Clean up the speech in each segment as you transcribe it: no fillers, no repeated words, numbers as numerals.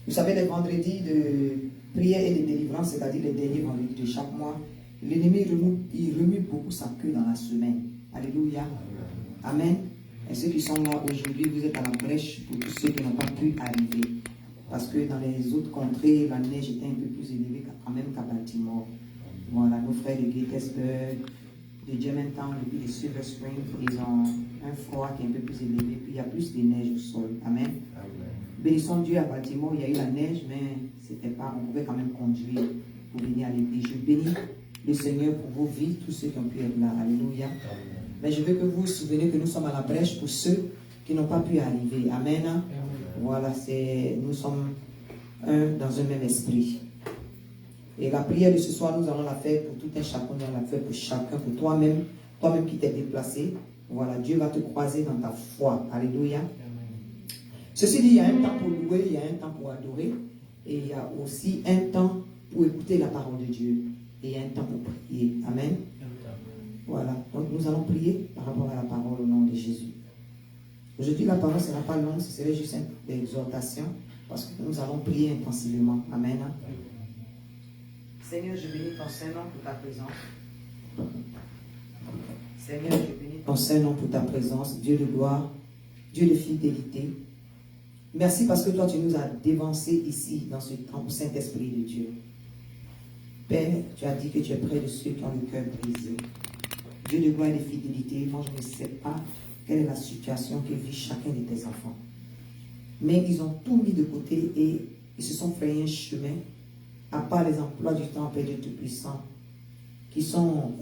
Vous savez, les vendredis de prière et de délivrance, c'est-à-dire les derniers vendredis de chaque mois, l'ennemi remue beaucoup sa queue dans la semaine. Alléluia. Amen. Et ceux qui sont là aujourd'hui, vous êtes à la brèche pour tous ceux qui n'ont pas pu arriver. Parce que dans les autres contrées, la neige était un peu plus élevée quand même qu'à Baltimore. Voilà, nos frères de Gettysburg, de Germantown, et puis de Silver Spring, ils ont un froid qui est un peu plus élevé, puis il y a plus de neige au sol. Amen. Bénissons Dieu, à Baltimore, il y a eu la neige, mais c'était pas, on pouvait quand même conduire pour venir à l'église. Je bénis le Seigneur pour vos vies, tous ceux qui ont pu être là. Alléluia. Mais je veux que vous vous souveniez que nous sommes à la brèche pour ceux qui n'ont pas pu arriver. Amen. Amen. Voilà, nous sommes un dans un même esprit. Et la prière de ce soir, nous allons la faire pour tout un chacun, nous allons la faire pour chacun, pour toi-même qui t'es déplacé. Voilà, Dieu va te croiser dans ta foi. Alléluia. Ceci dit, il y a un temps pour louer, il y a un temps pour adorer, et il y a aussi un temps pour écouter la parole de Dieu, et il y a un temps pour prier. Amen. Voilà, donc nous allons prier par rapport à la parole au nom de Jésus. Aujourd'hui, la parole ne sera pas longue, ce serait juste une exhortation, parce que nous allons prier intensivement. Amen. Seigneur, je bénis ton Saint-Nom pour ta présence. Seigneur, je bénis ton Saint-Nom pour ta présence, Dieu de gloire, Dieu de fidélité. Merci parce que toi, tu nous as dévancés ici, dans ce temple, Saint-Esprit de Dieu. Père, tu as dit que tu es près de ceux qui ont le cœur brisé. Dieu de gloire et de fidélité, moi je ne sais pas quelle est la situation que vit chacun de tes enfants. Mais ils ont tout mis de côté et ils se sont frayés un chemin, à part les emplois du temps, Père Dieu Tout-Puissant, qui sont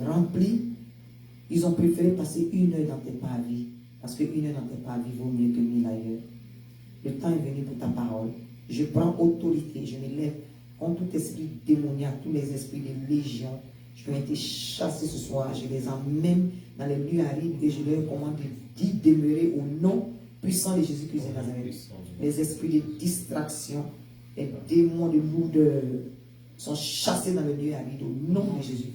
remplis. Ils ont préféré passer 1 heure dans tes parvis, parce que 1 heure dans tes parvis vaut mieux que 1000 ailleurs. Le temps est venu pour ta parole. Je prends autorité, je me lève contre tout esprit démoniaque, tous les esprits de légion qui ont été chassés ce soir. Je les emmène dans les lieux arides et je leur commande d'y demeurer au nom puissant de Jésus-Christ de Nazareth. Les esprits de distraction, les démons de lourdeur sont chassés dans les lieux arides au nom de Jésus.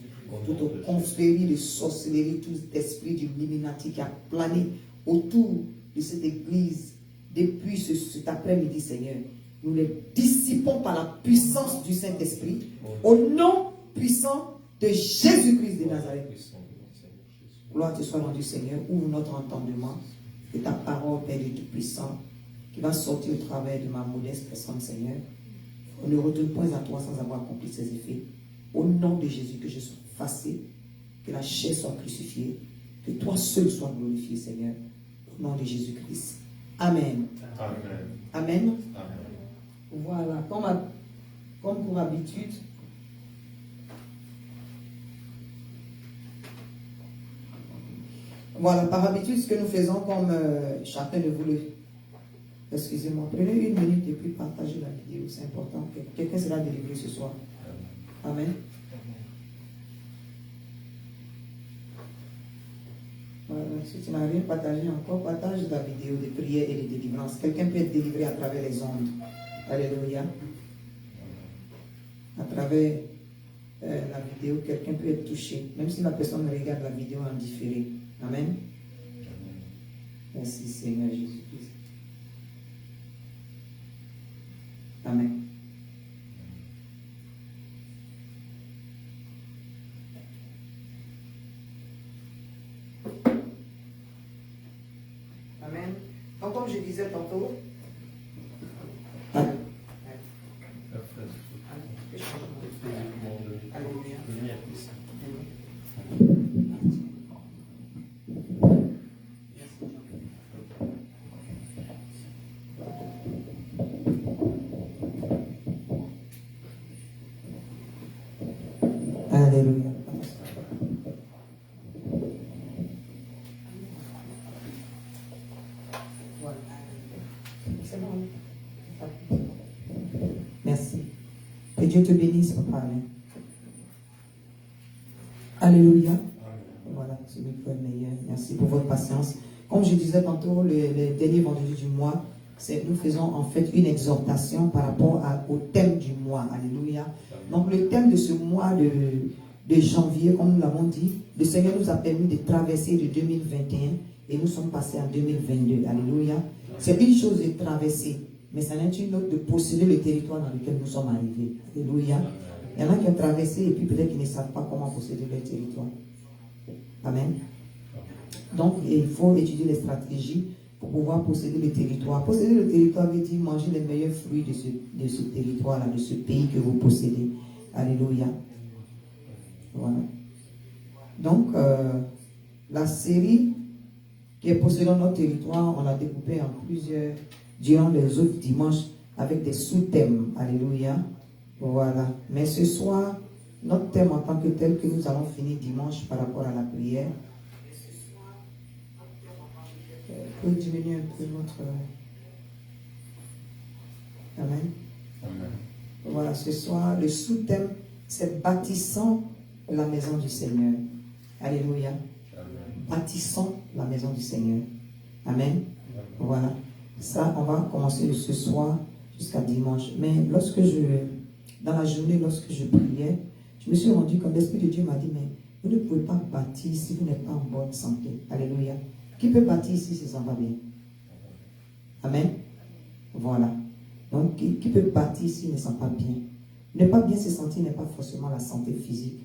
Toute confrérie de sorcellerie, tout esprit d'illuminati qui a plané autour de cette église depuis cet après-midi, Seigneur, nous les dissipons par la puissance du Saint-Esprit, au nom puissant de Jésus-Christ de Nazareth. Gloire te soit rendue, Seigneur. Ouvre notre entendement de ta parole, Père de Tout-Puissant, qui va sortir au travers de ma modeste personne, Seigneur. On ne retourne point à toi sans avoir accompli ses effets. Au nom de Jésus, que je sois effacé, que la chair soit crucifiée, que toi seul sois glorifié, Seigneur. Au nom de Jésus-Christ. Amen. Amen. Amen. Amen. Voilà, comme pour habitude, voilà, par habitude, ce que nous faisons, comme chacun de vous le... Excusez-moi, prenez 1 minute et puis partagez la vidéo, c'est important. Quelqu'un sera délivré ce soir. Amen. Voilà, si tu n'as rien partagé encore, partage la vidéo de prière et de délivrance. Quelqu'un peut être délivré à travers les ondes. Alléluia. À travers la vidéo, quelqu'un peut être touché, même si la personne regarde la vidéo en différé. Amen. Merci Seigneur Jésus-Christ. Amen. Amen. Donc comme je disais tantôt, Alléluia. Merci. Que Dieu te bénisse, papa. Alléluia. Voilà, ce micro est meilleur. Merci pour votre patience. Comme je disais tantôt, les derniers vendredis du mois, nous faisons en fait une exhortation par rapport au thème du mois. Alléluia. Donc le thème de ce mois de janvier, comme nous l'avons dit, le Seigneur nous a permis de traverser de 2021 et nous sommes passés en 2022. Alléluia. C'est une chose de traverser. mais ça n'est une autre de posséder le territoire dans lequel nous sommes arrivés. Alléluia. Il y en a qui ont traversé et puis peut-être qu'ils ne savent pas comment posséder leur territoire. Amen. Donc, il faut étudier les stratégies pour pouvoir posséder le territoire. Posséder le territoire veut dire manger les meilleurs fruits de ce territoire-là, de ce pays que vous possédez. Alléluia. Voilà. Donc, la série qui est possédant notre territoire, on l'a découpé en plusieurs, durant les autres dimanches, avec des sous-thèmes. Alléluia. Voilà. Mais ce soir, notre thème en tant que tel que nous allons finir dimanche par rapport à la prière. Peut diminuer un peu notre... Amen. Amen. Voilà, ce soir, le sous-thème, c'est bâtissant la maison du Seigneur. Alléluia. Amen. Bâtissons la maison du Seigneur. Amen. Amen. Voilà. Ça, on va commencer de ce soir jusqu'à dimanche. Mais dans la journée, lorsque je priais, je me suis rendu compte, l'Esprit de Dieu m'a dit, mais vous ne pouvez pas bâtir si vous n'êtes pas en bonne santé. Alléluia. Qui peut bâtir si ça va bien? Amen. Voilà. Donc, qui peut bâtir s'il ne sent pas bien? Ne pas bien se sentir n'est pas forcément la santé physique.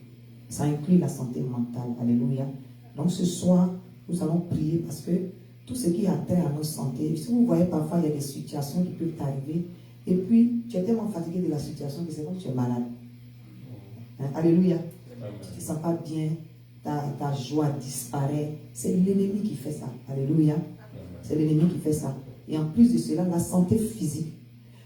Ça inclut la santé mentale. Alléluia. Donc, ce soir, nous allons prier parce que tout ce qui a trait à notre santé, si vous voyez parfois, il y a des situations qui peuvent arriver et puis tu es tellement fatigué de la situation que c'est comme tu es malade. Hein? Alléluia. Tu ne te sens pas bien, ta joie disparaît. C'est l'ennemi qui fait ça. Alléluia. C'est l'ennemi qui fait ça. Et en plus de cela, la santé physique.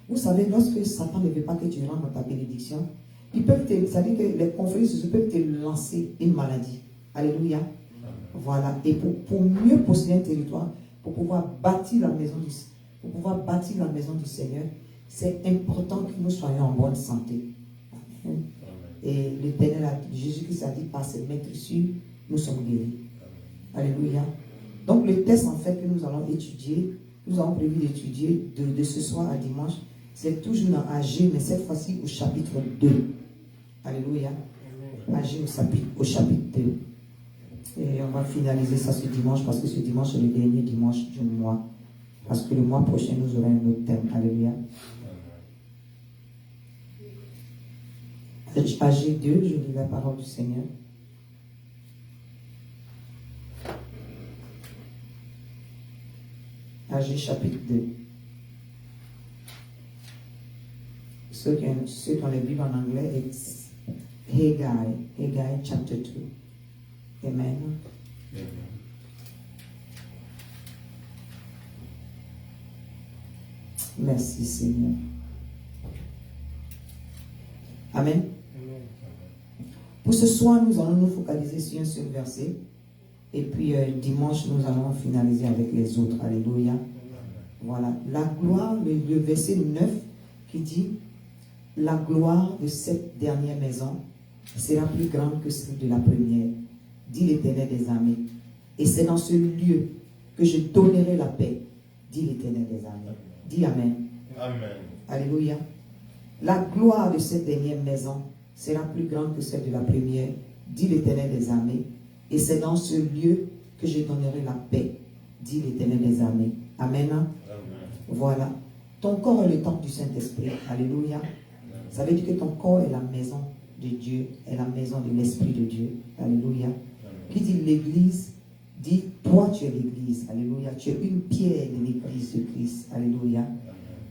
Vous savez, lorsque Satan ne veut pas que tu rentres dans ta bénédiction, c'est-à-dire que les conflits peuvent te lancer une maladie. Alléluia. Voilà. Et pour mieux posséder un territoire, pour pouvoir bâtir la maison du Seigneur, c'est important que nous soyons en bonne santé. Amen. Et l'Éternel, Jésus-Christ a dit, par ses maîtresses, nous sommes guéris. Alléluia. Donc le texte en fait que nous allons étudier, nous avons prévu d'étudier de ce soir à dimanche, c'est toujours dans Agé, mais cette fois-ci au chapitre 2. Alléluia. Agé au chapitre 2. Et on va finaliser ça ce dimanche parce que ce dimanche est le dernier dimanche du mois. Parce que le mois prochain, nous aurons un autre thème. Alléluia. Agé 2, je lis la parole du Seigneur. Agé chapitre 2. Ceux qui ont les Bibles en anglais, it's Haggai chapter 2. Amen. Amen. Merci Seigneur. Amen. Amen. Pour ce soir, nous allons nous focaliser sur un seul verset. Et puis dimanche, nous allons finaliser avec les autres. Alléluia. Voilà. La gloire, le verset 9 qui dit, la gloire de cette dernière maison sera plus grande que celle de la première, dit l'Éternel des armées. Et c'est dans ce lieu que je donnerai la paix, dit l'Éternel des armées. Dis Amen. Amen. Alléluia. La gloire de cette dernière maison sera plus grande que celle de la première, dit l'Éternel des armées. Et c'est dans ce lieu que je donnerai la paix, dit l'Éternel des armées. Amen. Amen. Voilà. Ton corps est le temple du Saint-Esprit. Alléluia. Amen. Ça veut dire que ton corps est la maison de Dieu, est la maison de l'Esprit de Dieu. Alléluia. Amen. Qui dit l'Église, dit toi tu es l'Église. Alléluia. Tu es une pierre de l'Église de Christ. Alléluia. Amen.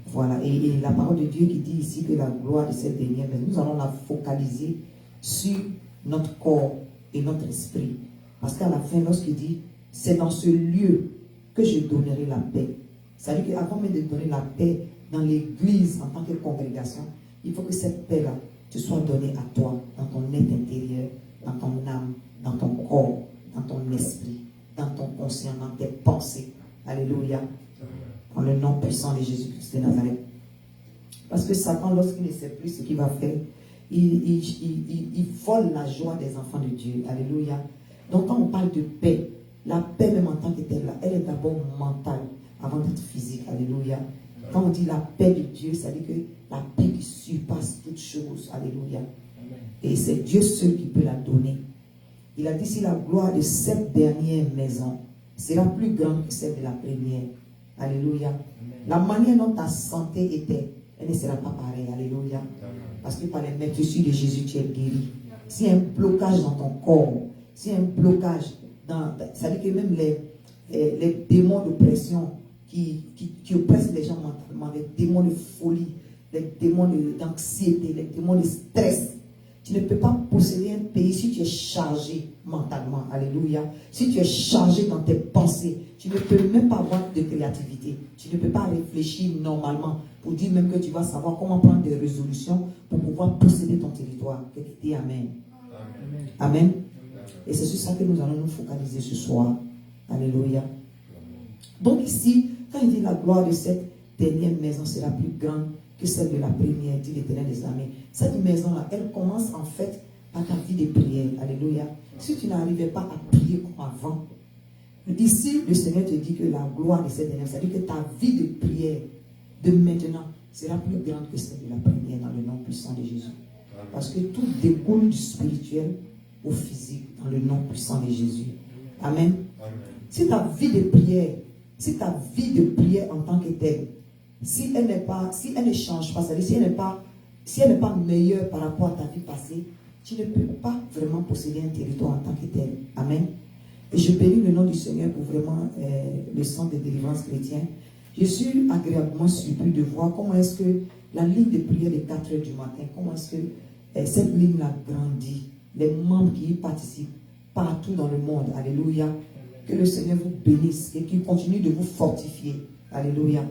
Voilà. Et la parole de Dieu qui dit ici que la gloire de cette dernière maison, nous allons la focaliser sur notre corps et notre esprit. Parce qu'à la fin, lorsqu'il dit, c'est dans ce lieu que je donnerai la paix. C'est-à-dire qu'avant même de donner la paix dans l'église en tant que congrégation, il faut que cette paix-là te soit donnée à toi, dans ton être intérieur, dans ton âme, dans ton corps, dans ton esprit, dans ton conscient, dans tes pensées. Alléluia. En le nom puissant de Jésus-Christ de Nazareth. Parce que Satan, lorsqu'il ne sait plus ce qu'il va faire, il vole la joie des enfants de Dieu. Alléluia. Donc quand on parle de paix, la paix même en tant que telle, elle est d'abord mentale avant d'être physique. Alléluia. Quand on dit la paix de Dieu, ça veut dire que la paix qui surpasse toutes choses. Alléluia. Et c'est Dieu seul qui peut la donner. Il a dit, si la gloire de cette dernière maison sera plus grande que celle de la première. Alléluia. La manière dont ta santé était, elle ne sera pas pareille. Alléluia. Parce que par les maîtresses de Jésus, tu es guéri. S'il y a un blocage dans ton corps, s'il y a un blocage ça veut dire que même les démons d'oppression qui oppressent les gens mentalement, les démons de folie, les démons d'anxiété, les démons de stress, tu ne peux pas posséder un pays si tu es chargé mentalement. Alléluia. Si tu es chargé dans tes pensées, tu ne peux même pas avoir de créativité. Tu ne peux pas réfléchir normalement pour dire même que tu vas savoir comment prendre des résolutions pour pouvoir posséder ton territoire. Que tu dis Amen. Amen. Et c'est sur ça que nous allons nous focaliser ce soir. Alléluia. Donc ici, quand il dit la gloire de cette dernière maison sera plus grande que celle de la première, dit l'Éternel des armées. Cette maison-là, elle commence en fait par ta vie de prière. Alléluia. Si tu n'arrivais pas à prier comme avant, ici, le Seigneur te dit que la gloire de cette dernière, c'est-à-dire que ta vie de prière de maintenant sera plus grande que celle de la première dans le nom puissant de Jésus. Parce que tout découle du spirituel au physique dans le nom puissant de Jésus. Amen. Amen. Si ta vie de prière en tant que telle, si elle ne change pas, c'est-à-dire si elle n'est pas meilleure par rapport à ta vie passée, tu ne peux pas vraiment posséder un territoire en tant que tel. Amen. Et je bénis le nom du Seigneur pour vraiment le centre de délivrance chrétien. Je suis agréablement surpris de voir comment est-ce que la ligne de prière de 4 heures du matin, comment est-ce que cette ligne-là grandit. Les membres qui y participent partout dans le monde. Alléluia. Que le Seigneur vous bénisse et qu'il continue de vous fortifier. Alléluia.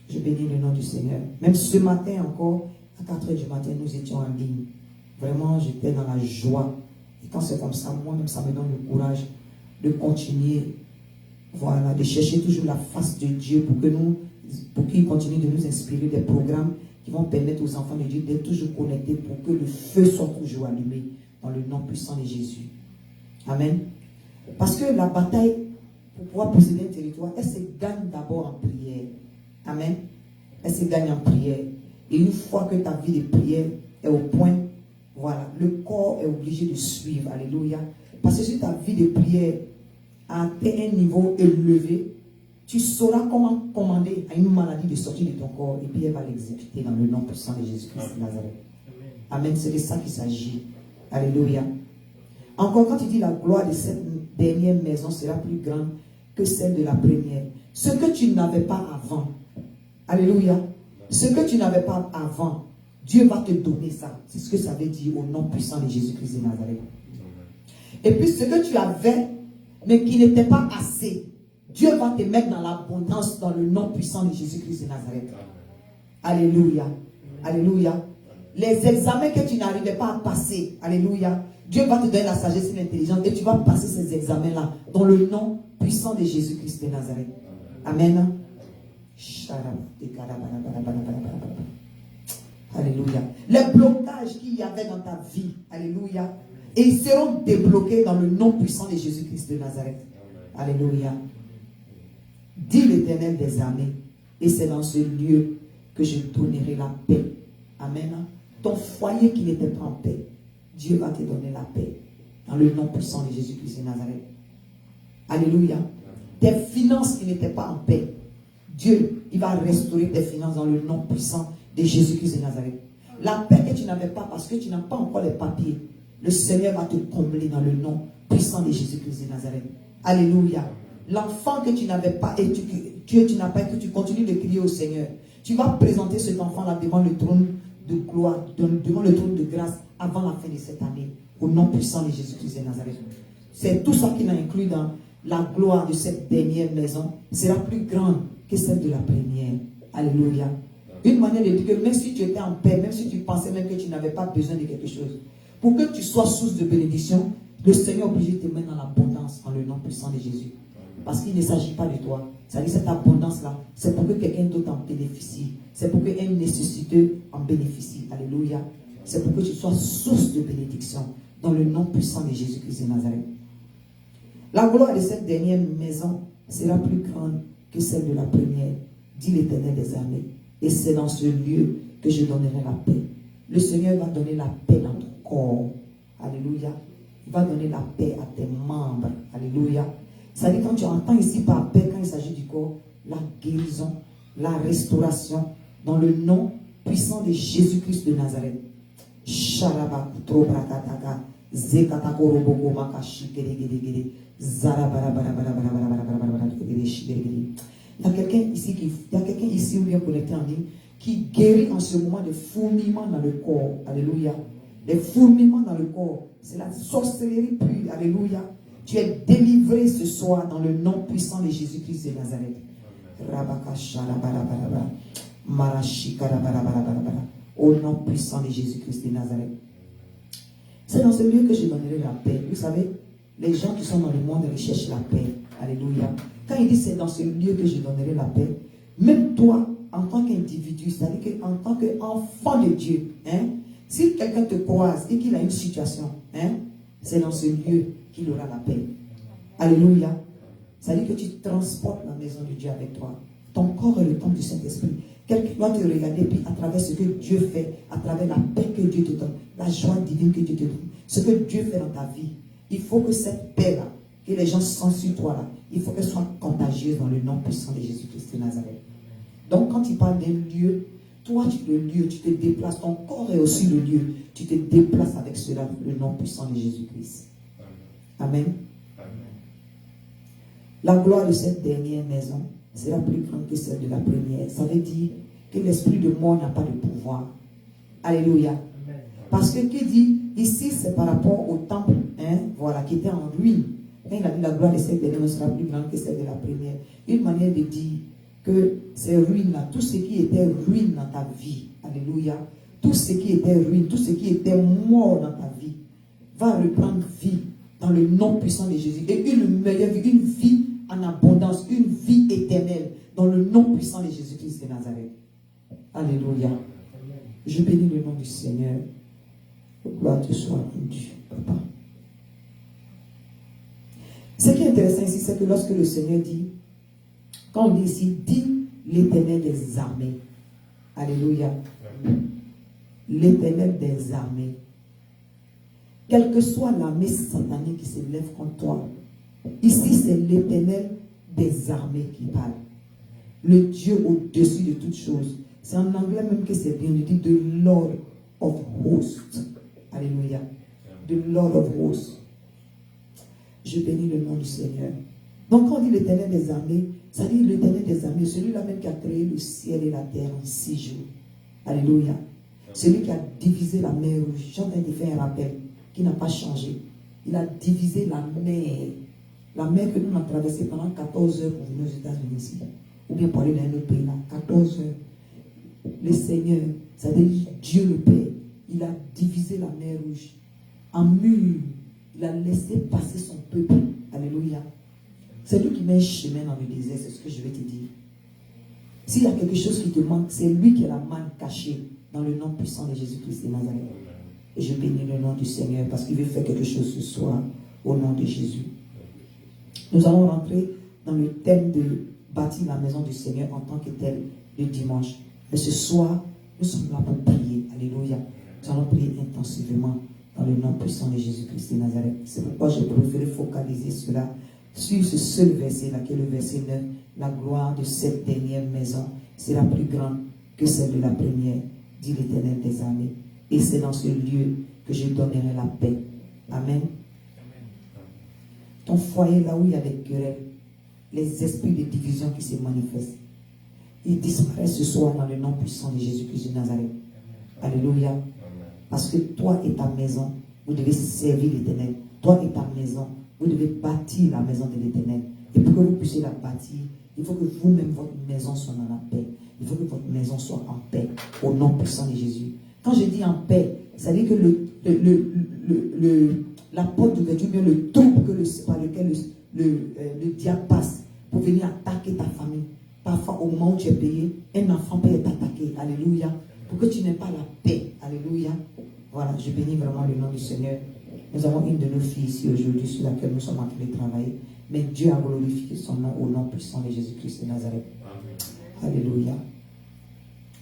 Je bénis le nom du Seigneur. Même ce matin encore, à 4 heures du matin, nous étions en ligne. Vraiment, j'étais dans la joie. Et quand c'est comme ça, moi-même, ça me donne le courage de continuer. Voilà, de chercher toujours la face de Dieu pour qu'il continue de nous inspirer des programmes qui vont permettre aux enfants de Dieu d'être toujours connectés pour que le feu soit toujours allumé dans le nom puissant de Jésus. Amen. Parce que la bataille, pour pouvoir posséder un territoire, elle se gagne d'abord en prière. Amen. Elle se gagne en prière. Et une fois que ta vie de prière est au point, voilà, le corps est obligé de suivre. Alléluia. Parce que si ta vie de prière a atteint un niveau élevé, tu sauras comment commander à une maladie de sortir de ton corps et puis elle va l'exécuter dans le nom puissant de Jésus-Christ de Nazareth. Amen. C'est de ça qu'il s'agit. Alléluia. Encore quand il dit la gloire de cette dernière maison sera plus grande que celle de la première. Ce que tu n'avais pas avant. Alléluia. Ce que tu n'avais pas avant, Dieu va te donner ça. C'est ce que ça veut dire au nom puissant de Jésus-Christ de Nazareth. Et puis ce que tu avais, mais qui n'était pas assez, Dieu va te mettre dans l'abondance dans le nom puissant de Jésus-Christ de Nazareth. Alléluia. Alléluia. Les examens que tu n'arrivais pas à passer, alléluia, Dieu va te donner la sagesse et l'intelligence et tu vas passer ces examens-là dans le nom puissant de Jésus-Christ de Nazareth. Amen. Alléluia. Les blocages qu'il y avait dans ta vie, alléluia, et ils seront débloqués dans le nom puissant de Jésus-Christ de Nazareth. Alléluia. Dit l'Éternel des armées, et c'est dans ce lieu que je donnerai la paix. Amen. Ton foyer qui n'était pas en paix, Dieu va te donner la paix dans le nom puissant de Jésus-Christ de Nazareth. Alléluia. Tes finances qui n'étaient pas en paix, Dieu, il va restaurer tes finances dans le nom puissant de Jésus-Christ de Nazareth. La paix que tu n'avais pas parce que tu n'as pas encore les papiers, le Seigneur va te combler dans le nom puissant de Jésus-Christ de Nazareth. Alléluia. L'enfant que tu n'avais pas et tu n'as pas, que tu continues de crier au Seigneur, tu vas présenter cet enfant-là devant le trône de gloire, devant le trône de grâce avant la fin de cette année, au nom puissant de Jésus-Christ de Nazareth. C'est tout ça qu'il a inclus dans la gloire de cette dernière maison sera plus grande que celle de la première. Alléluia. Une manière de dire que même si tu étais en paix, même si tu pensais même que tu n'avais pas besoin de quelque chose, pour que tu sois source de bénédiction, le Seigneur est obligé de te mettre dans l'abondance dans le nom puissant de Jésus. Parce qu'il ne s'agit pas de toi. C'est-à-dire cette abondance-là, c'est pour que quelqu'un d'autre en bénéficie. C'est pour qu'un nécessiteux en bénéficie. Alléluia. C'est pour que tu sois source de bénédiction dans le nom puissant de Jésus-Christ de Nazareth. La gloire de cette dernière maison sera plus grande que celle de la première, dit l'Éternel des armées. Et c'est dans ce lieu que je donnerai la paix. Le Seigneur va donner la paix dans ton corps. Alléluia. Il va donner la paix à tes membres. Alléluia. C'est-à-dire quand tu entends ici par paix, quand il s'agit du corps, la guérison, la restauration, dans le nom puissant de Jésus-Christ de Nazareth. Il y a quelqu'un ici ou bien connecté en ligne qui guérit en ce moment des fourmillements dans le corps. Alléluia. Des fourmillements dans le corps. C'est la sorcellerie pure. Alléluia. Tu es délivré ce soir dans le nom puissant de Jésus-Christ de Nazareth. Au nom puissant de Jésus-Christ de Nazareth. C'est dans ce lieu que je donnerai la paix. Vous savez, les gens qui sont dans le monde recherchent la paix. Alléluia. Quand il dit c'est dans ce lieu que je donnerai la paix, même toi, en tant qu'individu, c'est-à-dire qu'en tant qu'enfant de Dieu, si quelqu'un te croise et qu'il a une situation, c'est dans ce lieu qu'il aura la paix. Alléluia. C'est-à-dire que tu transportes la maison de Dieu avec toi. Ton corps est le temple du Saint-Esprit. Quelqu'un doit te regarder, puis à travers ce que Dieu fait, à travers la paix que Dieu te donne, la joie divine que Dieu te donne, ce que Dieu fait dans ta vie, il faut que cette paix-là, que les gens sentent sur toi là, il faut qu'elle soit contagieuse dans le nom puissant de Jésus-Christ de Nazareth. Donc quand il parle d'un lieu, toi tu es le lieu, tu te déplaces, ton corps est aussi le lieu, tu te déplaces avec cela, le nom puissant de Jésus-Christ. Amen. La gloire de cette dernière maison sera plus grande que celle de la première. Ça veut dire que l'esprit de mort n'a pas de pouvoir. Alléluia. Parce que qui dit, ici c'est par rapport au temple, voilà, qui était en ruine. Quand il a dit la gloire de cette dernière sera plus grande que celle de la première. Une manière de dire que ces ruines-là, tout ce qui était ruine dans ta vie, alléluia, tout ce qui était ruine, tout ce qui était mort dans ta vie, va reprendre vie dans le nom puissant de Jésus. Et une meilleure vie, une vie en abondance, une vie éternelle dans le nom puissant de Jésus-Christ de Nazareth. Alléluia. Je bénis le nom du Seigneur. Gloire te soit rendue, Papa. Ce qui est intéressant ici, c'est que lorsque le Seigneur dit, quand on dit ici, dit l'Éternel des armées. Alléluia. L'Éternel des armées. Quelle que soit l'armée satanique qui se lève contre toi, ici c'est l'Éternel des armées qui parle. Le Dieu au-dessus de toutes choses. C'est en anglais même que c'est bien, on dit the Lord of hosts. Alléluia. The Lord of hosts. Je bénis le nom du Seigneur. Donc quand on dit l'Éternel des armées, ça dit l'Éternel des armées, celui-là même qui a créé le ciel et la terre en 6 jours. Alléluia. Celui qui a divisé la mer rouge. J'entends de faire un rappel qui n'a pas changé. Il a divisé la mer. La mer que nous avons traversée pendant 14 heures pour venir aux États-Unis ici. Ou bien pour aller dans un autre pays là. 14 heures. Le Seigneur, c'est-à-dire Dieu le Père, il a divisé la mer rouge en mur. Il a laissé passer son peuple. Alléluia. C'est lui qui met un chemin dans le désert, c'est ce que je vais te dire. S'il y a quelque chose qui te manque, c'est lui qui est la manne cachée dans le nom puissant de Jésus-Christ de Nazareth. Et je bénis le nom du Seigneur parce qu'il veut faire quelque chose ce soir au nom de Jésus. Nous allons rentrer dans le thème de bâtir la maison du Seigneur en tant que tel le dimanche. Mais ce soir, nous sommes là pour prier. Alléluia. Nous allons prier intensivement dans le nom puissant de Jésus-Christ de Nazareth. C'est pourquoi j'ai préféré focaliser cela sur ce seul verset-là, qui est le verset 9. La gloire de cette dernière maison sera plus grande que celle de la première, dit l'Éternel des armées. Et c'est dans ce lieu que je donnerai la paix. Amen. Ton foyer, là où il y a des querelles, les esprits de division qui se manifestent, ils disparaissent ce soir dans le nom puissant de Jésus-Christ de Nazareth. Alléluia. Parce que toi et ta maison, vous devez servir l'Éternel. Toi et ta maison, vous devez bâtir la maison de l'Éternel. Et pour que vous puissiez la bâtir, il faut que vous-même, votre maison soit dans la paix. Il faut que votre maison soit en paix, au nom puissant de Jésus. Quand je dis en paix, ça veut dire que la porte d'ouverture, bien le trou par lequel le diable passe pour venir attaquer ta famille. Parfois, au moment où tu es payé, un enfant peut être attaqué. Alléluia. Pour que tu n'aies pas la paix. Alléluia. Voilà, je bénis vraiment le nom du Seigneur. Nous avons une de nos filles ici aujourd'hui sur laquelle nous sommes en train de travailler. Mais Dieu a glorifié son nom au nom puissant de Jésus-Christ de Nazareth. Amen. Alléluia.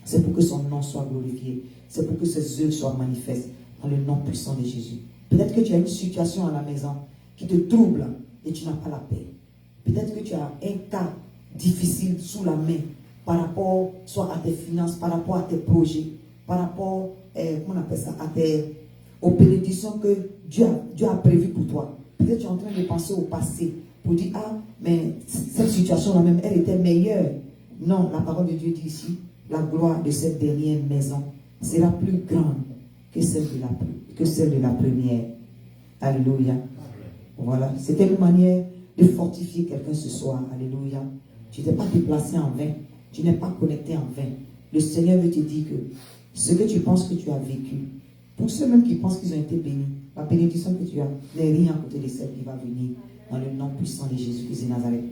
C'est pour que son nom soit glorifié. C'est pour que ses œuvres soient manifestes dans le nom puissant de Jésus. Peut-être que tu as une situation à la maison qui te trouble et tu n'as pas la paix. Peut-être que tu as un cas difficiles sous la main par rapport soit à tes finances, par rapport à tes projets, par rapport comment on appelle ça, aux bénédictions que Dieu a prévues pour toi. Peut-être tu es en train de penser au passé pour dire, ah, mais cette situation-là même, elle était meilleure. Non, la parole de Dieu dit ici, la gloire de cette dernière maison sera plus grande que celle de la première. Alléluia. Voilà, c'était une manière de fortifier quelqu'un ce soir. Alléluia. Tu n'es pas déplacé en vain. Tu n'es pas connecté en vain. Le Seigneur veut te dire que ce que tu penses que tu as vécu, pour ceux même qui pensent qu'ils ont été bénis, la bénédiction que tu as n'est rien à côté de celle qui va venir dans le nom puissant de Jésus-Christ de Nazareth.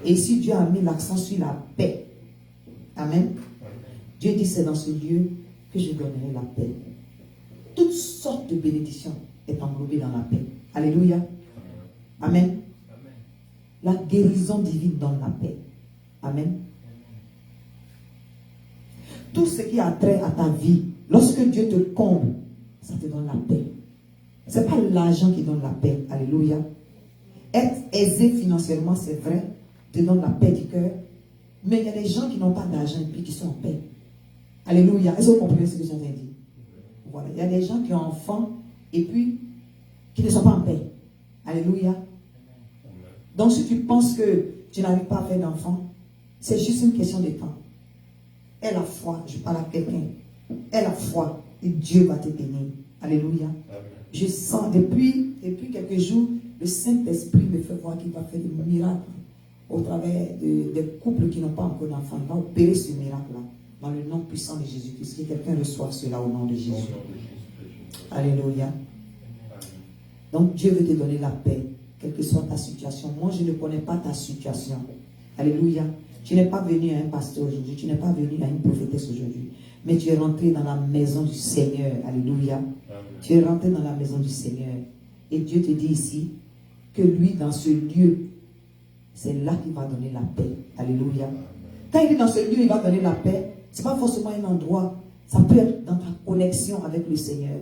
Et ici, Dieu a mis l'accent sur la paix. Amen. Dieu dit, c'est dans ce lieu que je donnerai la paix. Toutes sortes de bénédictions est englobée dans la paix. Alléluia. Amen. La guérison divine donne la paix. Amen. Tout ce qui a trait à ta vie, lorsque Dieu te comble, ça te donne la paix. Ce n'est pas l'argent qui donne la paix. Alléluia. Être aisé financièrement, c'est vrai, te donne la paix du cœur. Mais il y a des gens qui n'ont pas d'argent et puis qui sont en paix. Alléluia. Est-ce que vous comprenez ce que j'ai dit? Voilà. Il y a des gens qui ont enfants et puis qui ne sont pas en paix. Alléluia. Donc si tu penses que tu n'arrives pas à faire d'enfants, c'est juste une question de temps. Aie la foi, je parle à quelqu'un. Aie la foi et Dieu va te bénir. Alléluia. Amen. Je sens depuis quelques jours, le Saint-Esprit me fait voir qu'il va faire des miracles au travers des couples qui n'ont pas encore d'enfants. Il va opérer ce miracle-là dans le nom puissant de Jésus-Christ. Que quelqu'un reçoive cela au nom de Jésus. Alléluia. Donc Dieu veut te donner la paix, quelle que soit ta situation. Moi, je ne connais pas ta situation. Alléluia. Tu n'es pas venu à un pasteur aujourd'hui, tu n'es pas venu à une prophétesse aujourd'hui, mais tu es rentré dans la maison du Seigneur. Alléluia. Amen. Tu es rentré dans la maison du Seigneur. Et Dieu te dit ici que lui, dans ce lieu, c'est là qu'il va donner la paix. Alléluia. Amen. Quand il est dans ce lieu, il va donner la paix. Ce n'est pas forcément un endroit. Ça peut être dans ta connexion avec le Seigneur.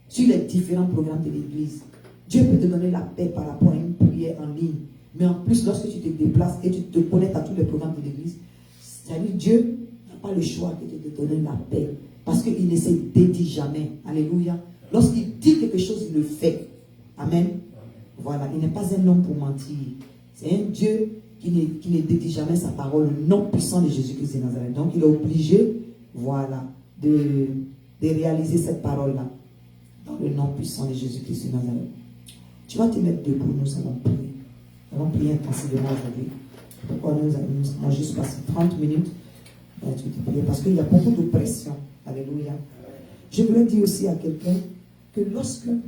Sur les différents programmes de l'Église. Dieu peut te donner la paix par rapport à une prière en ligne. Mais en plus, lorsque tu te déplaces et tu te connectes à tous les programmes de l'Église, c'est-à-dire Dieu n'a pas le choix que de te donner la paix. Parce qu'il ne se dédie jamais. Alléluia. Lorsqu'il dit quelque chose, il le fait. Amen. Voilà. Il n'est pas un homme pour mentir. C'est un Dieu qui ne dédie jamais sa parole. Le nom puissant de Jésus-Christ de Nazareth. Donc, il est obligé, voilà, de réaliser cette parole-là. Dans le nom puissant de Jésus-Christ de Nazareth. Tu vas te mettre debout, nous allons prier. Nous allons prier intensivement aujourd'hui. Pourquoi nous allons juste passer 30 minutes parce qu'il y a beaucoup de pression. Alléluia. Je voulais dire aussi à quelqu'un que lorsqu'il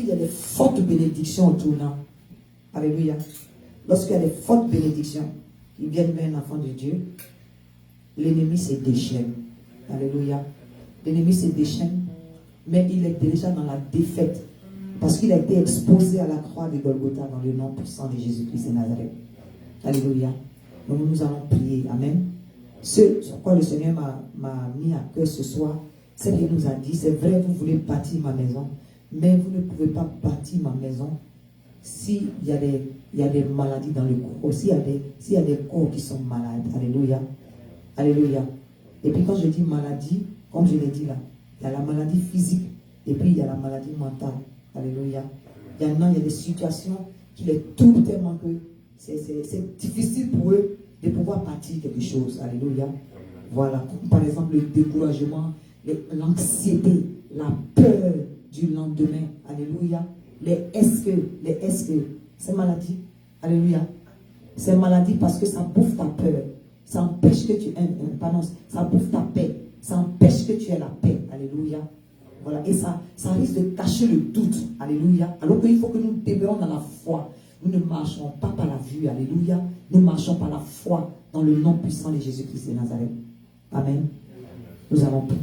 y a des fortes bénédictions autour de nous, alléluia, lorsqu'il y a des fortes bénédictions qui viennent vers un enfant de Dieu, l'ennemi se déchaîne. Alléluia. L'ennemi se déchaîne, mais il est déjà dans la défaite. Parce qu'il a été exposé à la croix de Golgotha dans le nom puissant de Jésus-Christ de Nazareth. Alléluia. Donc nous allons prier. Amen. Ce sur quoi le Seigneur m'a mis à cœur ce soir, c'est qu'il nous a dit, c'est vrai, vous voulez bâtir ma maison, mais vous ne pouvez pas bâtir ma maison s'il y a des maladies dans le corps, s'il y a des corps qui sont malades. Alléluia. Alléluia. Et puis quand je dis maladie, comme je l'ai dit là, il y a la maladie physique et puis il y a la maladie mentale. Alléluia. Il y a des situations qui les troublent tellement que c'est difficile pour eux de pouvoir bâtir quelque chose. Alléluia. Voilà. Comme par exemple le découragement, l'anxiété, la peur du lendemain. Alléluia. Les est-ce que, c'est maladie. Alléluia. C'est maladie parce que ça bouffe ta peur. Ça empêche que tu aies, ça bouffe ta paix. Ça empêche que tu aies la paix. Alléluia. Voilà. Et ça risque de cacher le doute. Alléluia. Alors qu'il faut que nous demeurions dans la foi. Nous ne marchons pas par la vue. Alléluia. Nous marchons par la foi dans le nom puissant de Jésus-Christ de Nazareth. Amen. Nous allons prier.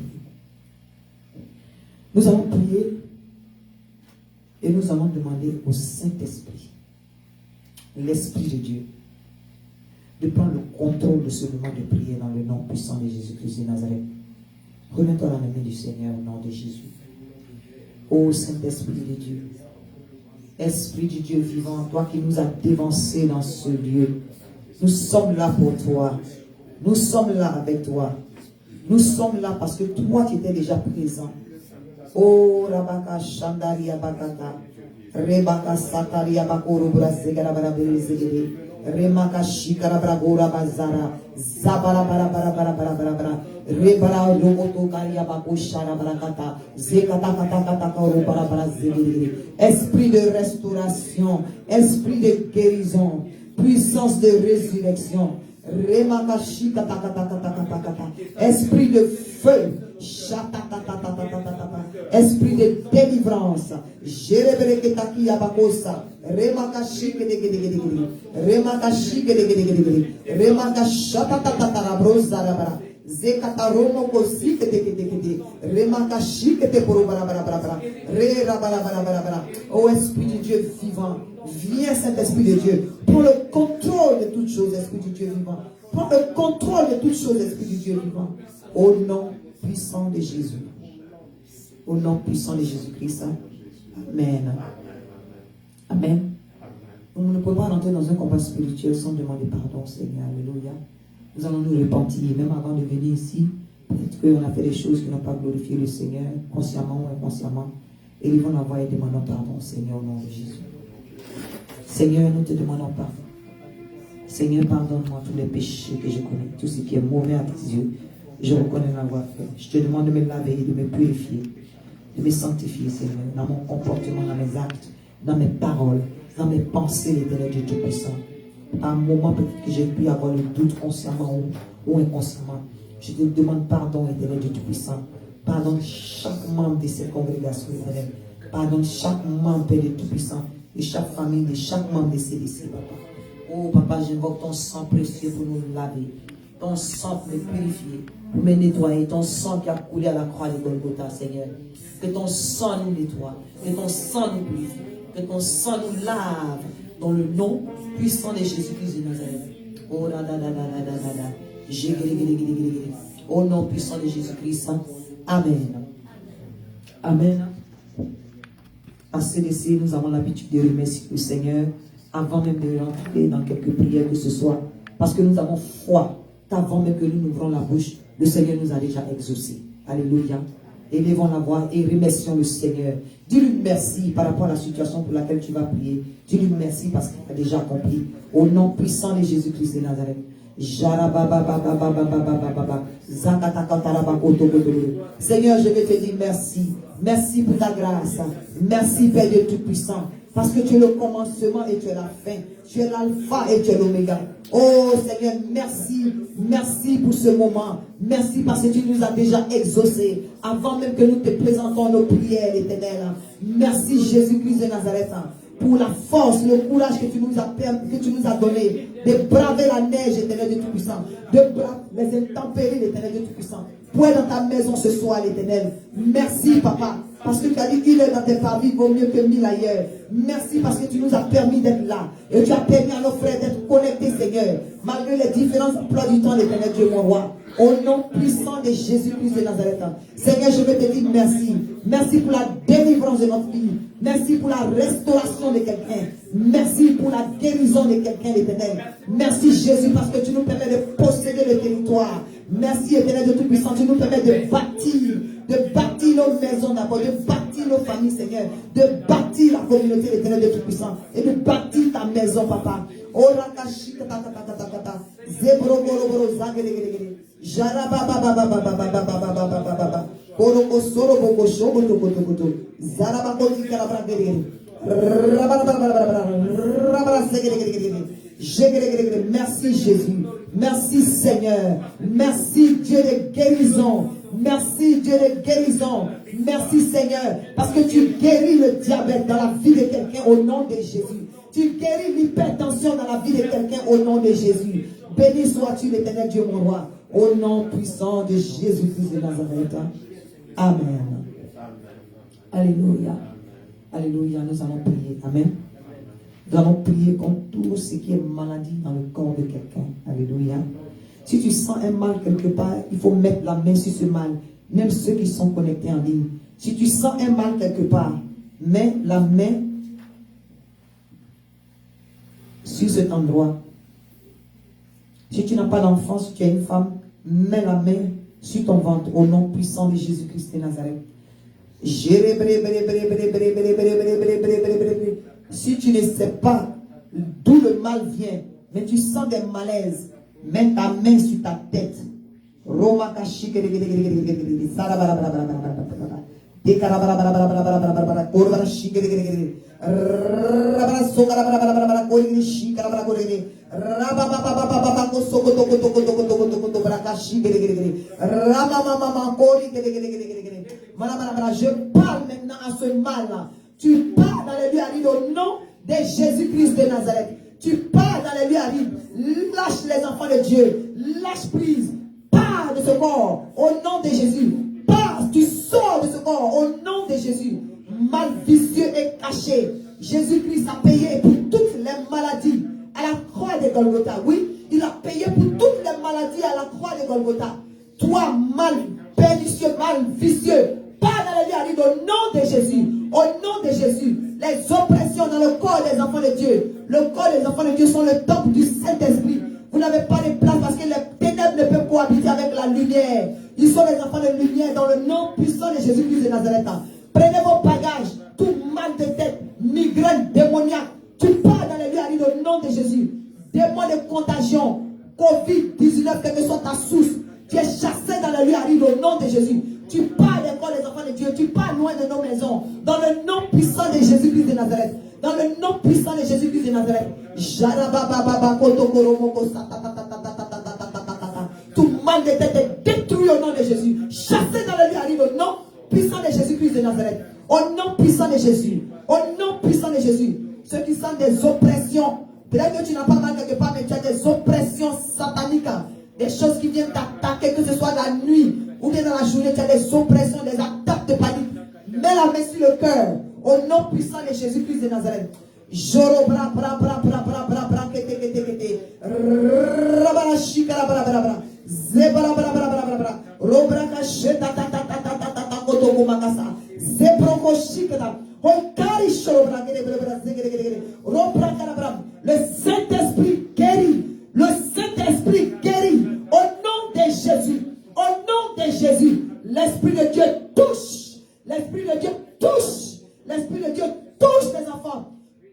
Nous allons prier et nous allons demander au Saint-Esprit, l'Esprit de Dieu, de prendre le contrôle de ce moment de prière dans le nom puissant de Jésus-Christ de Nazareth. Remets-toi dans la main du Seigneur au nom de Jésus. Ô Saint-Esprit de Dieu, Esprit du Dieu vivant, toi qui nous as dévancés dans ce lieu, Nous sommes là pour toi. Nous sommes là avec toi. Nous sommes là parce que toi, tu étais déjà présent. Oh, Rabaka Shandaria Bakata. Rebaka Sataria Bakoro Brasegara Barabere. Remaka Shikara Bragora Bazara. Zabara Barabara Barabara. Rebara Roboto Karia Bako Shara Barakata. Zekata Kata Kata Koro Barabara Zegere. Esprit de restauration. Esprit de guérison. Puissance de résurrection. Esprit de feu. Esprit de délivrance. Zekataromo kosike de remakashi pour oh Esprit de Dieu vivant, viens Saint-Esprit de Dieu, prends le contrôle de toutes choses, Esprit de Dieu vivant, prends le contrôle de toutes choses, Esprit de Dieu vivant, au nom puissant de Jésus, au nom puissant de Jésus-Christ. Amen. Amen. Nous ne pouvons pas entrer dans un combat spirituel sans demander pardon, Seigneur. Alléluia. Nous allons nous repentir, même avant de venir ici. Peut-être qu'on a fait des choses qui n'ont pas glorifié le Seigneur, consciemment ou inconsciemment. Et ils vont avoir et demandons pardon, Seigneur, au nom de Jésus. Seigneur, nous te demandons pardon. Seigneur, pardonne-moi tous les péchés que je connais, tout ce qui est mauvais à tes yeux. Je reconnais l'avoir fait. Je te demande de me laver, de me purifier, de me sanctifier, Seigneur, dans mon comportement, dans mes actes, dans mes paroles, dans mes pensées, l'Éternel Dieu Tout-Puissant. À un moment peut-être que j'ai pu avoir le doute consciemment ou inconsciemment. Je te demande pardon, Éternel Dieu Tout-Puissant. Pardonne chaque membre de cette congrégation, Éternel. Pardonne chaque membre, Père de Tout-Puissant, de chaque famille, de chaque membre de CDC, Papa. Oh, Papa, j'invoque ton sang précieux pour nous laver. Ton sang pour me purifier, pour me nettoyer. Ton sang qui a coulé à la croix de Golgotha, Seigneur. Que ton sang nous nettoie. Que ton sang nous purifie. Que ton sang nous lave. Dans le nom puissant de Jésus-Christ de Nazareth. Oh là là là là là là là. Au nom puissant de Jésus-Christ. Amen. Amen. À CDC, nous avons l'habitude de remercier le Seigneur avant même de rentrer dans quelques prières que ce soit. Parce que nous avons foi qu'avant même que nous ouvrons la bouche, le Seigneur nous a déjà exaucés. Alléluia. Élevons la voix et remercions le Seigneur. Dis-lui merci par rapport à la situation pour laquelle tu vas prier. Dis-lui merci parce qu'il a déjà accompli. Au nom puissant de Jésus-Christ de Nazareth. Seigneur, je vais te dire merci. Merci pour ta grâce. Merci, Père Dieu Tout-Puissant. Parce que tu es le commencement et tu es la fin. Tu es l'alpha et tu es l'oméga. Oh Seigneur, merci. Merci pour ce moment. Merci parce que tu nous as déjà exaucés. Avant même que nous te présentons nos prières, l'Éternel. Merci Jésus-Christ de Nazareth. Pour la force, le courage que tu nous as donné de braver la neige, Éternel de Tout-Puissant, de braver les intempéries, l'Éternel de Tout-Puissant, pour être dans ta maison ce soir, l'Éternel. Merci, Papa, parce que tu as dit qu'il est dans tes parvis vaut mieux que 1000 ailleurs. Merci parce que tu nous as permis d'être là et tu as permis à nos frères d'être connectés, Seigneur, malgré les différents emplois du temps, l'Éternel Dieu, mon roi. Au nom puissant de Jésus-Christ de Nazareth. Seigneur, je veux te dire merci. Merci pour la délivrance de notre vie. Merci pour la restauration de quelqu'un. Merci pour la guérison de quelqu'un, l'Éternel. Merci Jésus parce que tu nous permets de posséder le territoire. Merci Éternel de Tout-Puissant. Tu nous permets de bâtir nos maisons d'abord, de bâtir nos familles, Seigneur, de bâtir la communauté, l'Éternel de Tout-Puissant, et de bâtir ta maison, Papa. Merci Jésus, merci Seigneur, merci Dieu de guérison, merci Dieu de guérison, merci Seigneur, parce que tu guéris le diabète dans la vie de quelqu'un au nom de Jésus. Tu guéris l'hypertension dans la vie de quelqu'un au nom de Jésus. Béni sois-tu l'Éternel Dieu mon roi, au nom puissant de Jésus-Christ de Nazareth. Amen. Alléluia. Alléluia, nous allons prier. Amen. Nous allons prier contre tout ce qui est maladie dans le corps de quelqu'un. Alléluia. Si tu sens un mal quelque part, il faut mettre la main sur ce mal. Même ceux qui sont connectés en ligne. Si tu sens un mal quelque part, mets la main sur cet endroit. Si tu n'as pas d'enfant, si tu es une femme, mets la main sur ton ventre au nom puissant de Jésus-Christ de Nazareth. Si tu ne sais pas d'où le mal vient, mais tu sens des malaises, mets ta main sur ta tête. Je parle maintenant à ce mal-là. Tu pars dans les lieux arides au nom de Jésus-Christ de Nazareth. Tu pars dans les lieux arides. Lâche les enfants de Dieu. Lâche prise. Pars de ce corps au nom de Jésus. Pars, tu sors de ce corps au nom de Jésus. Mal vicieux et caché. Jésus-Christ a payé pour toutes les maladies à la croix de Golgotha. Oui, il a payé pour toutes les maladies à la croix de Golgotha. Toi, mal pernicieux, mal vicieux, pars dans les lieux arides au nom de Jésus. Au nom de Jésus, les oppressions dans le corps des enfants de Dieu. Le corps des enfants de Dieu sont le temple du Saint-Esprit. Vous n'avez pas de place parce que les ténèbres ne peuvent cohabiter avec la lumière. Ils sont les enfants de lumière dans le nom puissant de Jésus-Christ de Nazareth. Prenez vos bagages, tout mal de tête, migraine, démoniaque. Tu pars dans les lieux arides au nom de Jésus. Démons de contagion, Covid-19, quelle que soit ta source. Tu es chassé dans les lieux arides au nom de Jésus. Tu pars des corps des enfants de Dieu. Tu pars loin de nos maisons. Dans le nom puissant de Jésus-Christ de Nazareth. Dans le nom puissant de Jésus-Christ de Nazareth. Tout mal de tête est détruit au nom de Jésus. Chassé dans le lieu arides au nom puissant de Jésus-Christ de Nazareth. Au nom puissant de Jésus. Au nom puissant de Jésus. Ceux qui sentent des oppressions. Peut-être que tu n'as pas mal quelque part, mais tu as des oppressions sataniques. Des choses qui viennent t'attaquer, que ce soit la nuit ou bien dans la journée, tu as des oppressions, des attaques de panique. Mets la main sur le cœur. Au nom puissant de Jésus-Christ de Nazareth. Joro bra bra bra bra bra bra bra kete kete kete. Rabara shikara bra bra bra. Zebra bra bra bra bra bra. Robra kasheta ta ta ta ta ta ta ta koto makasa. Zebroko shikara. Honkari shobra kete bra bra zegere gere. Robra kara bra. Le Saint-Esprit guérit. Le Saint-Esprit guérit. Au nom de Jésus. Au nom de Jésus. L'Esprit de Dieu touche. L'Esprit de Dieu touche. L'Esprit de Dieu touche les enfants.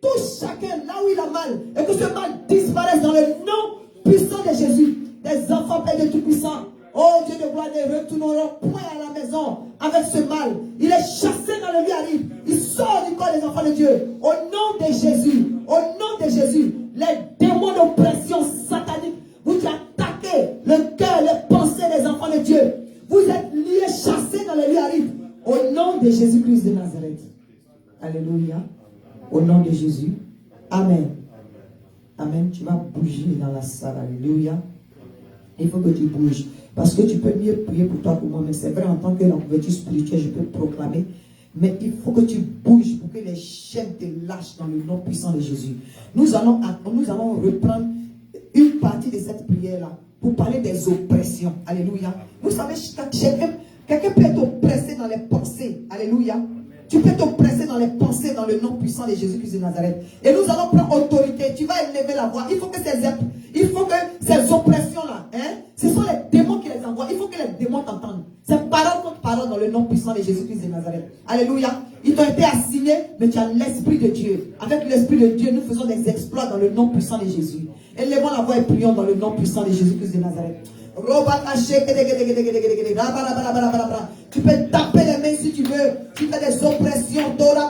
Touche chacun là où il a mal. Et que ce mal disparaisse dans le nom puissant de Jésus. Des enfants Père de Tout-Puissant. Oh Dieu de gloire, ne retourneront point à la maison avec ce mal. Il est chassé dans le lieu aride. Il sort du corps des enfants de Dieu. Au nom de Jésus. Au nom de Jésus. Les démons d'oppression satanique. Vous attaquez le cœur, les pensées des enfants de Dieu. Vous êtes liés, chassés dans le lieu aride. Au nom de Jésus-Christ de Nazareth. Alléluia. Au nom de Jésus. Amen. Amen. Tu vas bouger dans la salle. Alléluia. Il faut que tu bouges. Parce que tu peux mieux prier pour toi, pour moi. Mais c'est vrai, en tant que la couverture spirituelle, je peux proclamer. Mais il faut que tu bouges pour que les chaînes te lâchent dans le nom puissant de Jésus. Nous allons reprendre une partie de cette prière-là pour parler des oppressions. Alléluia. Vous savez, quelqu'un peut être oppressé dans les pensées. Alléluia. Tu peux t'oppresser dans les pensées dans le nom puissant de Jésus-Christ de Nazareth. Et nous allons prendre autorité. Tu vas élever la voix. Il faut que ces oppressions-là, ce sont les démons qui les envoient. Il faut que les démons t'entendent. C'est parole contre parole dans le nom puissant de Jésus-Christ de Nazareth. Alléluia. Ils t'ont été assignés, mais tu as l'Esprit de Dieu. Avec l'Esprit de Dieu, nous faisons des exploits dans le nom puissant de Jésus. Élevons la voix et prions dans le nom puissant de Jésus-Christ de Nazareth. Tu peux taper les mains si tu veux. Tu fais des oppressions. Parle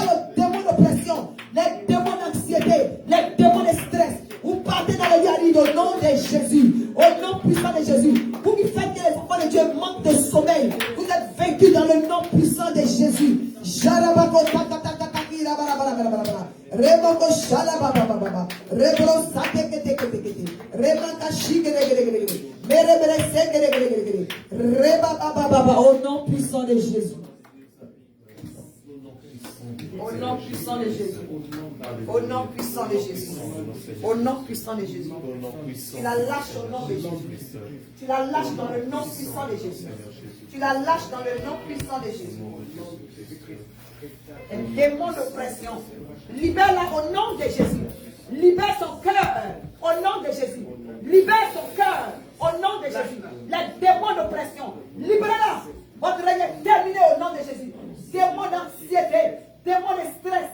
aux démons d'oppression, les démons d'anxiété, les démons de stress. Vous partez dans le lieu au nom de Jésus. Au nom puissant de Jésus. Vous qui faites que les enfants de Dieu manquent de sommeil. Vous êtes vaincus dans le nom puissant de Jésus. Remoko shalaba baba baba. Rebro sate kete kete kete. Remaka shikere gere gere gere. Merebere sekere gere gere gere. Reba baba baba. Au nom puissant de Jésus. Au nom puissant de Jésus. Au nom puissant de Jésus. Au nom puissant de Jésus. Tu la lâches au nom de Jésus. Tu la lâches dans le nom puissant de Jésus. Tu la lâches dans le nom puissant de Jésus. Un démon d'oppression Libère-la au nom de Jésus. Libère son cœur au nom de Jésus. Libère son cœur au nom de Jésus. Les démons d'oppression, libérez-la. Votre règne est terminé au nom de Jésus. Démons d'anxiété, démons de stress,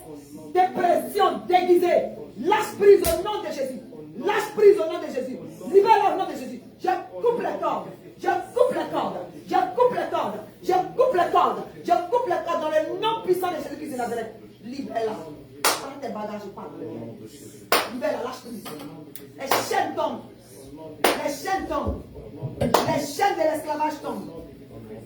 dépression déguisée. Lâche prise au nom de Jésus. Lâche prise au nom de Jésus. Libère-la au nom de Jésus. Je coupe les cordes. Je coupe les cordes. Je coupe les cordes. Je coupe les cordes. Je coupe les cordes dans le nom puissant de Jésus-Christ de Nazareth. Libère-la. Prends tes bagages, je parle. Libère-la, lâche prise. Les chaînes tombent. Les chaînes tombent. Les chaînes de l'esclavage tombent.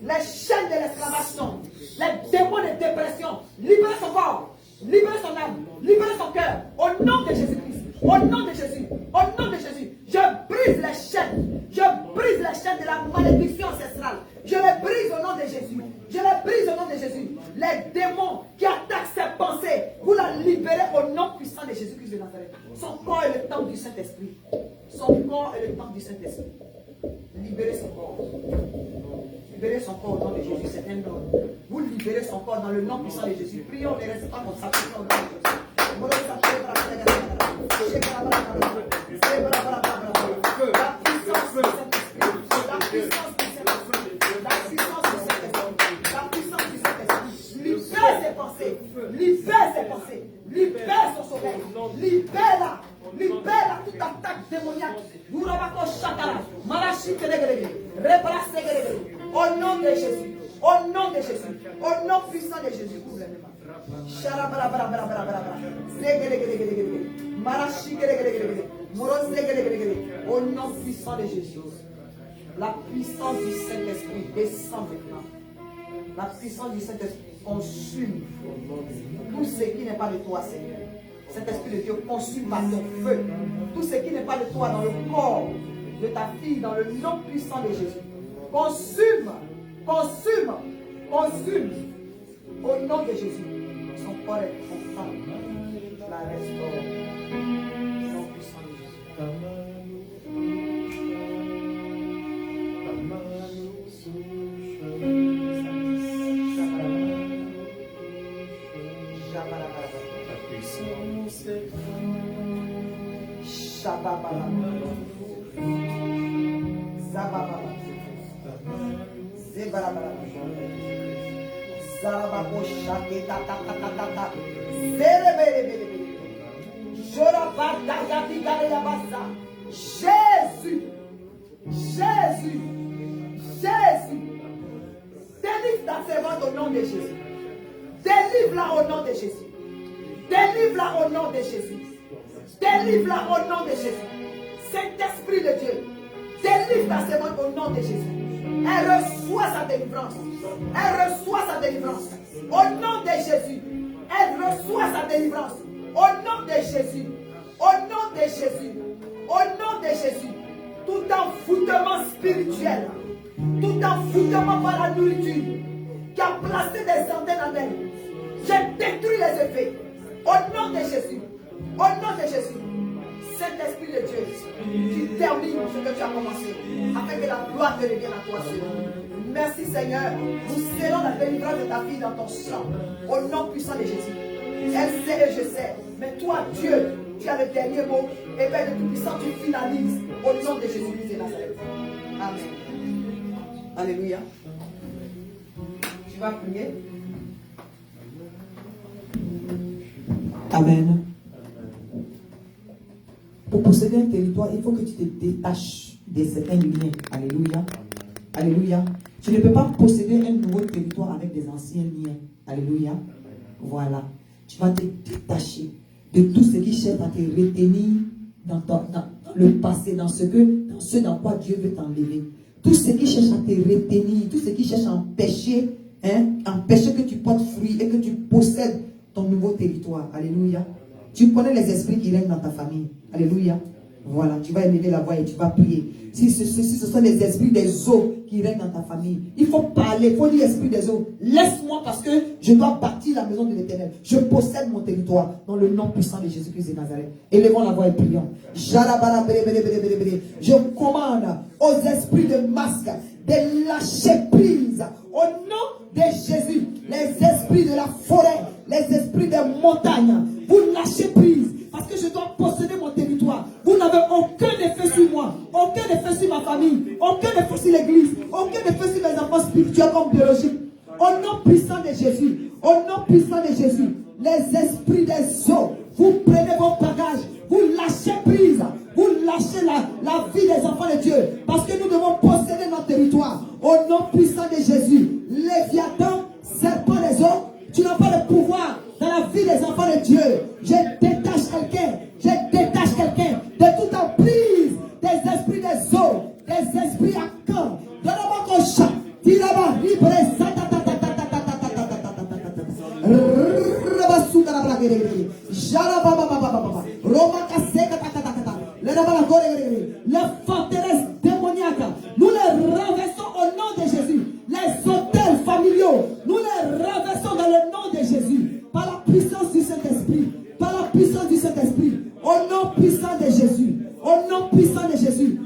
Les chaînes de l'esclavage tombent. Les démons de dépression. Libère son corps. Libère son âme. Libère son cœur. Au nom de Jésus-Christ. Au nom de Jésus. Au nom de Jésus. Je brise les chaînes. Je brise les chaînes de la malédiction ancestrale. Je les brise au nom de Jésus. Je les brise au nom de Jésus. Les démons qui attaquent ses pensées, vous la libérez au nom puissant de Jésus-Christ de Nazareth. Son corps est le temple du Saint-Esprit. Son corps est le temple du Saint-Esprit. Libérez son corps. Libérez son corps au nom de Jésus. C'est un ordre. Vous libérez son corps dans le nom puissant de Jésus. Prions, ne restez pas comme ça. Prions au nom de Jésus. La puissance du Saint-Esprit. La puissance du Saint-Esprit. La puissance du Saint-Esprit. La puissance du Saint-Esprit. Libère ses pensées. Libère ses pensées. Libère son sommeil. Libère-la. Libère-la toute attaque démoniaque. Au nom de Jésus. Au nom de Jésus. Au nom puissant de Jésus. Au nom puissant de Jésus. La puissance du Saint-Esprit descend maintenant. La puissance du Saint-Esprit consume tout ce qui n'est pas de toi, Seigneur. Cet-Esprit de Dieu consume par ton feu tout ce qui n'est pas de toi dans le corps de ta fille, dans le nom puissant de Jésus. Consume, consume, consume au nom de Jésus. Son corps est constant. La restaure. Au nom puissant de Jésus. Jésus, Jésus, Jésus, délivre ta servante au nom de Jésus. Délivre-la au nom de Jésus. Délivre-la au nom de Jésus. Délivre-la au nom de Jésus. Saint-Esprit de Dieu, délivre ta servante au nom de Jésus. Elle reçoit sa délivrance. Elle reçoit sa délivrance. Au nom de Jésus. Elle reçoit sa délivrance. Au nom de Jésus. Au nom de Jésus. Au nom de Jésus. Tout envoûtement spirituel, tout envoûtement par la nourriture qui a placé des antennes en elle, je détruis les effets. Au nom de Jésus. Au nom de Jésus. Saint-Esprit de Dieu, tu termines ce que tu as commencé, afin que la gloire te revienne à toi seul. Merci Seigneur. Nous scellons la délivrance de ta fille dans ton sang. Au nom puissant de Jésus. Elle sait et je sais. Mais toi, Dieu, tu as le dernier mot. Et Père de Tout-Puissant, tu finalises au nom de Jésus-Christ de Nazareth. Amen. Alléluia. Tu vas prier. Amen. Pour posséder un territoire, il faut que tu te détaches de certains liens. Alléluia. Alléluia. Tu ne peux pas posséder un nouveau territoire avec des anciens liens. Alléluia. Voilà. Tu vas te détacher de tout ce qui cherche à te retenir dans le passé, dans ce dans quoi Dieu veut t'enlever. Tout ce qui cherche à te retenir, tout ce qui cherche à empêcher, empêcher que tu portes fruit et que tu possèdes ton nouveau territoire. Alléluia. Tu connais les esprits qui règnent dans ta famille. Alléluia. Voilà, tu vas élever la voix et tu vas prier. Si ce sont les esprits des eaux qui règnent dans ta famille, il faut parler, il faut dire esprit des eaux. Laisse-moi parce que je dois bâtir la maison de l'Éternel. Je possède mon territoire dans le nom puissant de Jésus-Christ de Nazareth. Élevons la voix et prions. Je commande aux esprits de masque de lâcher prise au nom de Jésus. Les esprits de la forêt, les esprits des montagnes, vous feu sur ma famille. Aucun effet sur l'église. Aucun effet sur mes enfants spirituels comme biologiques. Au nom puissant de Jésus. Au nom puissant de Jésus. Les esprits des eaux. Vous prenez vos bagages. Vous lâchez prise. Vous lâchez la vie des enfants de Dieu. Parce que nous devons posséder notre territoire. Au nom puissant de Jésus. Léviathan, serpent des eaux. Tu n'as pas de pouvoir dans la vie des enfants de Dieu. Je détache quelqu'un. Je détache quelqu'un de toute emprise des esprits des eaux, des esprits à camp. Donne-moi qu'on chante. Tiraba, libre, les forteresses démoniaques, nous les renversons au nom de Jésus. Les hôtels familiaux, nous les renversons dans le nom de Jésus. Par la puissance du Saint-Esprit. Par la puissance du Saint-Esprit. Au nom puissant de Jésus. Au nom puissant de Jésus.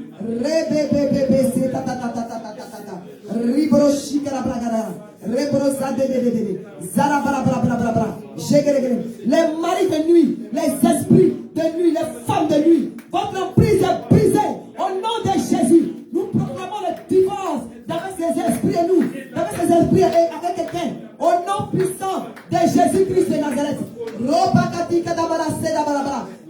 Les maris de nuit, les esprits de nuit, les femmes de nuit, votre emprise est brisée au nom de Jésus. Nous proclamons le divorce avec ces esprits et nous, avec ces esprits avec quelqu'un, au nom puissant de Jésus-Christ de Nazareth.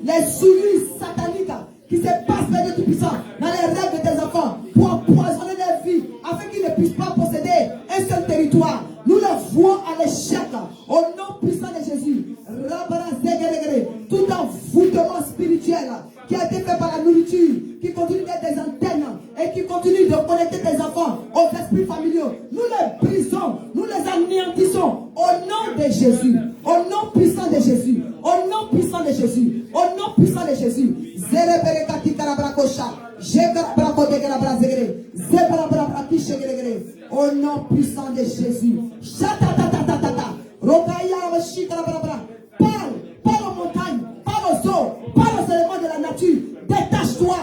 Les souillures sataniques qui se passent vers Dieu Tout-Puissant dans les rêves de tes enfants pour empoisonner leur vie afin qu'ils ne puissent pas posséder un seul territoire. Nous les vouons à l'échec au nom puissant de Jésus. Tout envoûtement spirituel qui a été fait par la nourriture, qui continue d'être des antennes et qui continue de connecter tes enfants aux esprits familiaux. Nous les brisons, nous les anéantissons au nom de Jésus. Au nom puissant de Jésus. Au nom puissant de Jésus. Au nom puissant de Jésus. Au nom puissant de Jésus. Parle aux montagnes, parle aux eaux, parle aux éléments de la nature. Détache-toi.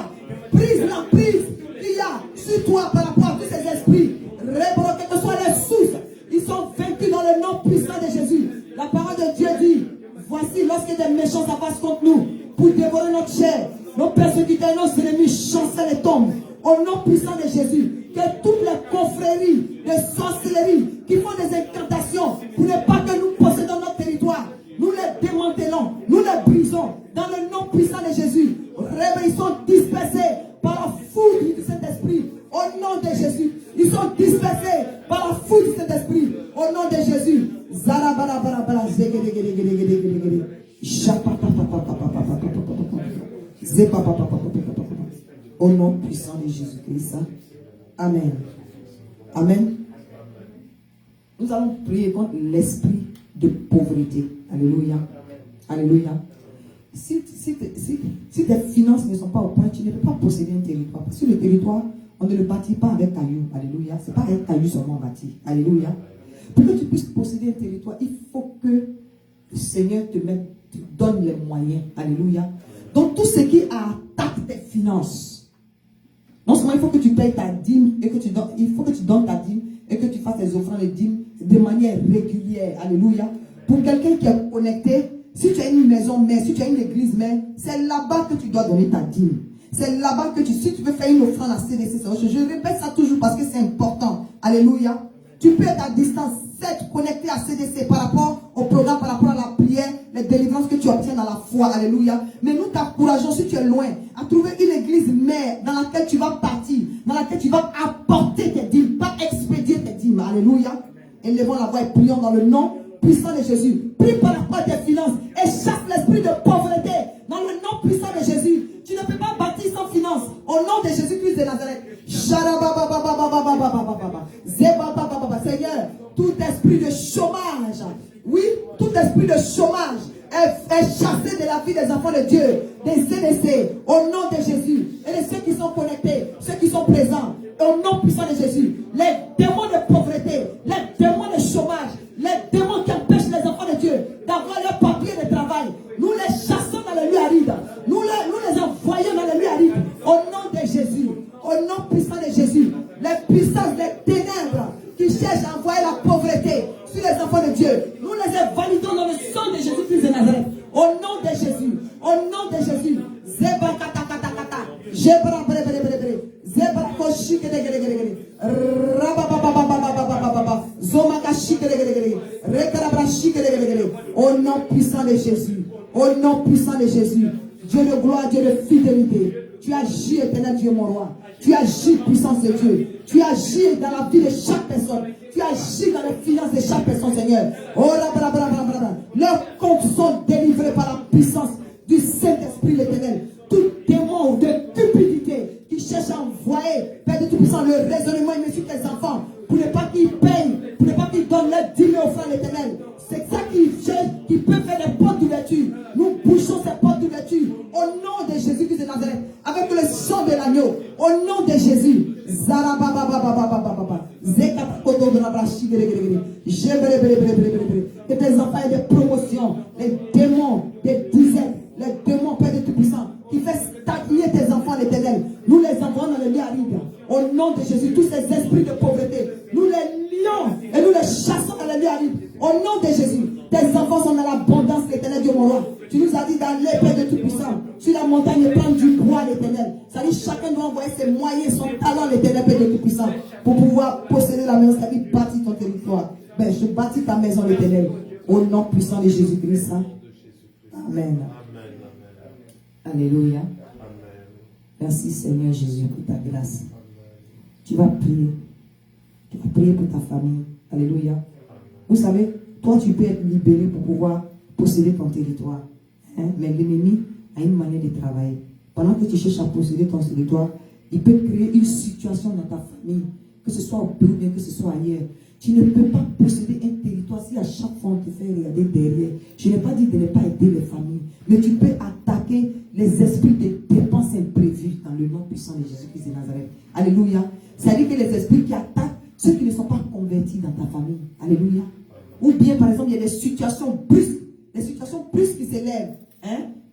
Brise l'emprise qu'il y a sur toi par rapport à tous ces esprits. Quelles que soient les sources, ils sont vaincus dans le nom puissant de Jésus. La parole de Dieu dit, voici lorsque des méchants s'abattent contre nous pour dévorer notre chair, nos persécuteurs, nos ennemis chancellent et tombent. Au nom puissant de Jésus, que toutes les confréries de sorcellerie qui font des incantations pour ne pas que nous possédons notre territoire, nous les démantelons, nous les brisons dans le nom puissant de Jésus. Ils sont dispersés par la foudre du Saint-Esprit. Au nom de Jésus, ils sont dispersés par la foudre du Saint-Esprit. Au nom de Jésus. Au nom puissant de Jésus-Christ. Amen. Amen. Nous allons prier contre l'esprit de pauvreté. Alléluia. Alléluia. Si tes finances ne sont pas au point, tu ne peux pas posséder un territoire. Parce que le territoire, on ne le bâtit pas avec cailloux. Alléluia. Ce n'est pas un caillou seulement bâti. Alléluia. Pour que tu puisses posséder un territoire, il faut que le Seigneur te donne les moyens. Alléluia. Donc tout ce qui attaque tes finances, non seulement il faut que tu payes ta dîme et que tu donnes, il faut que tu donnes ta dîme et que tu fasses les offrandes de dîmes de manière régulière. Alléluia. Pour quelqu'un qui est connecté, si tu as une maison mère, si tu as une église mère, c'est là-bas que tu dois donner ta dîme. C'est là-bas que si tu veux faire une offrande à CDC, je répète ça toujours parce que c'est important. Alléluia. Tu peux être à distance, être connecté à CDC par rapport au programme, par rapport à la prière, les délivrances que tu obtiens dans la foi. Alléluia. Mais nous t'encourageons, si tu es loin, à trouver une église mère dans laquelle tu vas partir, dans laquelle tu vas apporter tes dîmes, pas expédier tes dîmes. Alléluia. Élevons la voix et prions dans le nom puissant de Jésus. Prie par rapport à tes finances et chasse l'esprit de pauvreté dans le nom puissant de Jésus. Tu ne peux pas bâtir sans finance. Au nom de Jésus-Christ de Nazareth. Seigneur, tout esprit de chômage, oui, tout esprit de chômage est chassé de la vie des enfants de Dieu, des CDC, au nom de Jésus, et de ceux qui sont connectés, ceux qui sont présents, au nom puissant de Jésus. Les démons de pauvreté, les démons de chômage, les démons qui empêchent les enfants de Dieu d'avoir leur papier de travail, nous les chassons dans les lieux arides, nous les envoyons dans les lieux arides, au nom de Jésus, au nom puissant de Jésus. Les puissances, les ténèbres qui cherchent à envoyer la pauvreté sur les enfants de Dieu, nous les validons dans le sang de Jésus-Christ de Nazareth. Au nom de Jésus, au nom de Jésus. Au nom puissant de Jésus. Au nom puissant de Jésus. Dieu de gloire, Dieu de fidélité. Tu agis, éternel Dieu, mon roi. Tu agis, puissance de Dieu. Tu agis dans la vie de chaque personne. Tu agis dans les finances de chaque personne, Seigneur. Oh, leurs comptes sont délivrés par la puissance du Saint-Esprit, l'Éternel. Tout démon de cupidité qui cherche à envoyer, Père de Tout-Puissant, le raisonnement sur tes enfants, pour ne pas qu'ils payent, pour ne pas qu'ils donnent leur dîme offrande, l'Éternel. C'est ça qui peut faire des portes d'ouverture. Nous bouchons ces portes d'ouverture au nom de Jésus-Christ de Nazareth, avec le sang de l'agneau, au nom de Jésus. Que tes enfants aient des promotions, les démons, des dizaines, les démons, Père de Tout-Puissant, qui fait stagner tes enfants, l'Éternel. Nous les envoyons dans le lieu aride. Au nom de Jésus, tous ces esprits de pauvreté, nous les lions et nous les chassons dans le lieu aride. Au nom de Jésus, tes enfants sont dans l'abondance, l'Éternel Dieu mon roi. Tu nous as dit dans l'épée de Tout-Puissant, sur la montagne, prendre du bois, l'Éternel. Ça dit chacun doit envoyer ses moyens, son talent, l'Éternel, Père de Tout-Puissant, pour pouvoir posséder la maison. Ça dit bâtir ton territoire. Ben, je bâtis ta maison, l'Éternel, au nom puissant de Jésus-Christ. Amen. Alléluia. Merci Seigneur Jésus pour ta grâce. Tu vas prier. Tu vas prier pour ta famille. Alléluia. Vous savez, toi tu peux être libéré pour pouvoir posséder ton territoire. Mais l'ennemi a une manière de travailler. Pendant que tu cherches à posséder ton territoire, il peut créer une situation dans ta famille, que ce soit au pays, bien que ce soit ailleurs. Tu ne peux pas posséder un territoire si à chaque fois on te fait regarder derrière. Je n'ai pas dit de ne pas aider les familles, mais tu peux attaquer les esprits de dépenses imprévues dans le nom puissant de Jésus-Christ de Nazareth. Alléluia. C'est-à-dire que les esprits qui attaquent ceux qui ne sont pas convertis dans ta famille. Alléluia. Ou bien, par exemple, il y a des situations brusques qui s'élèvent,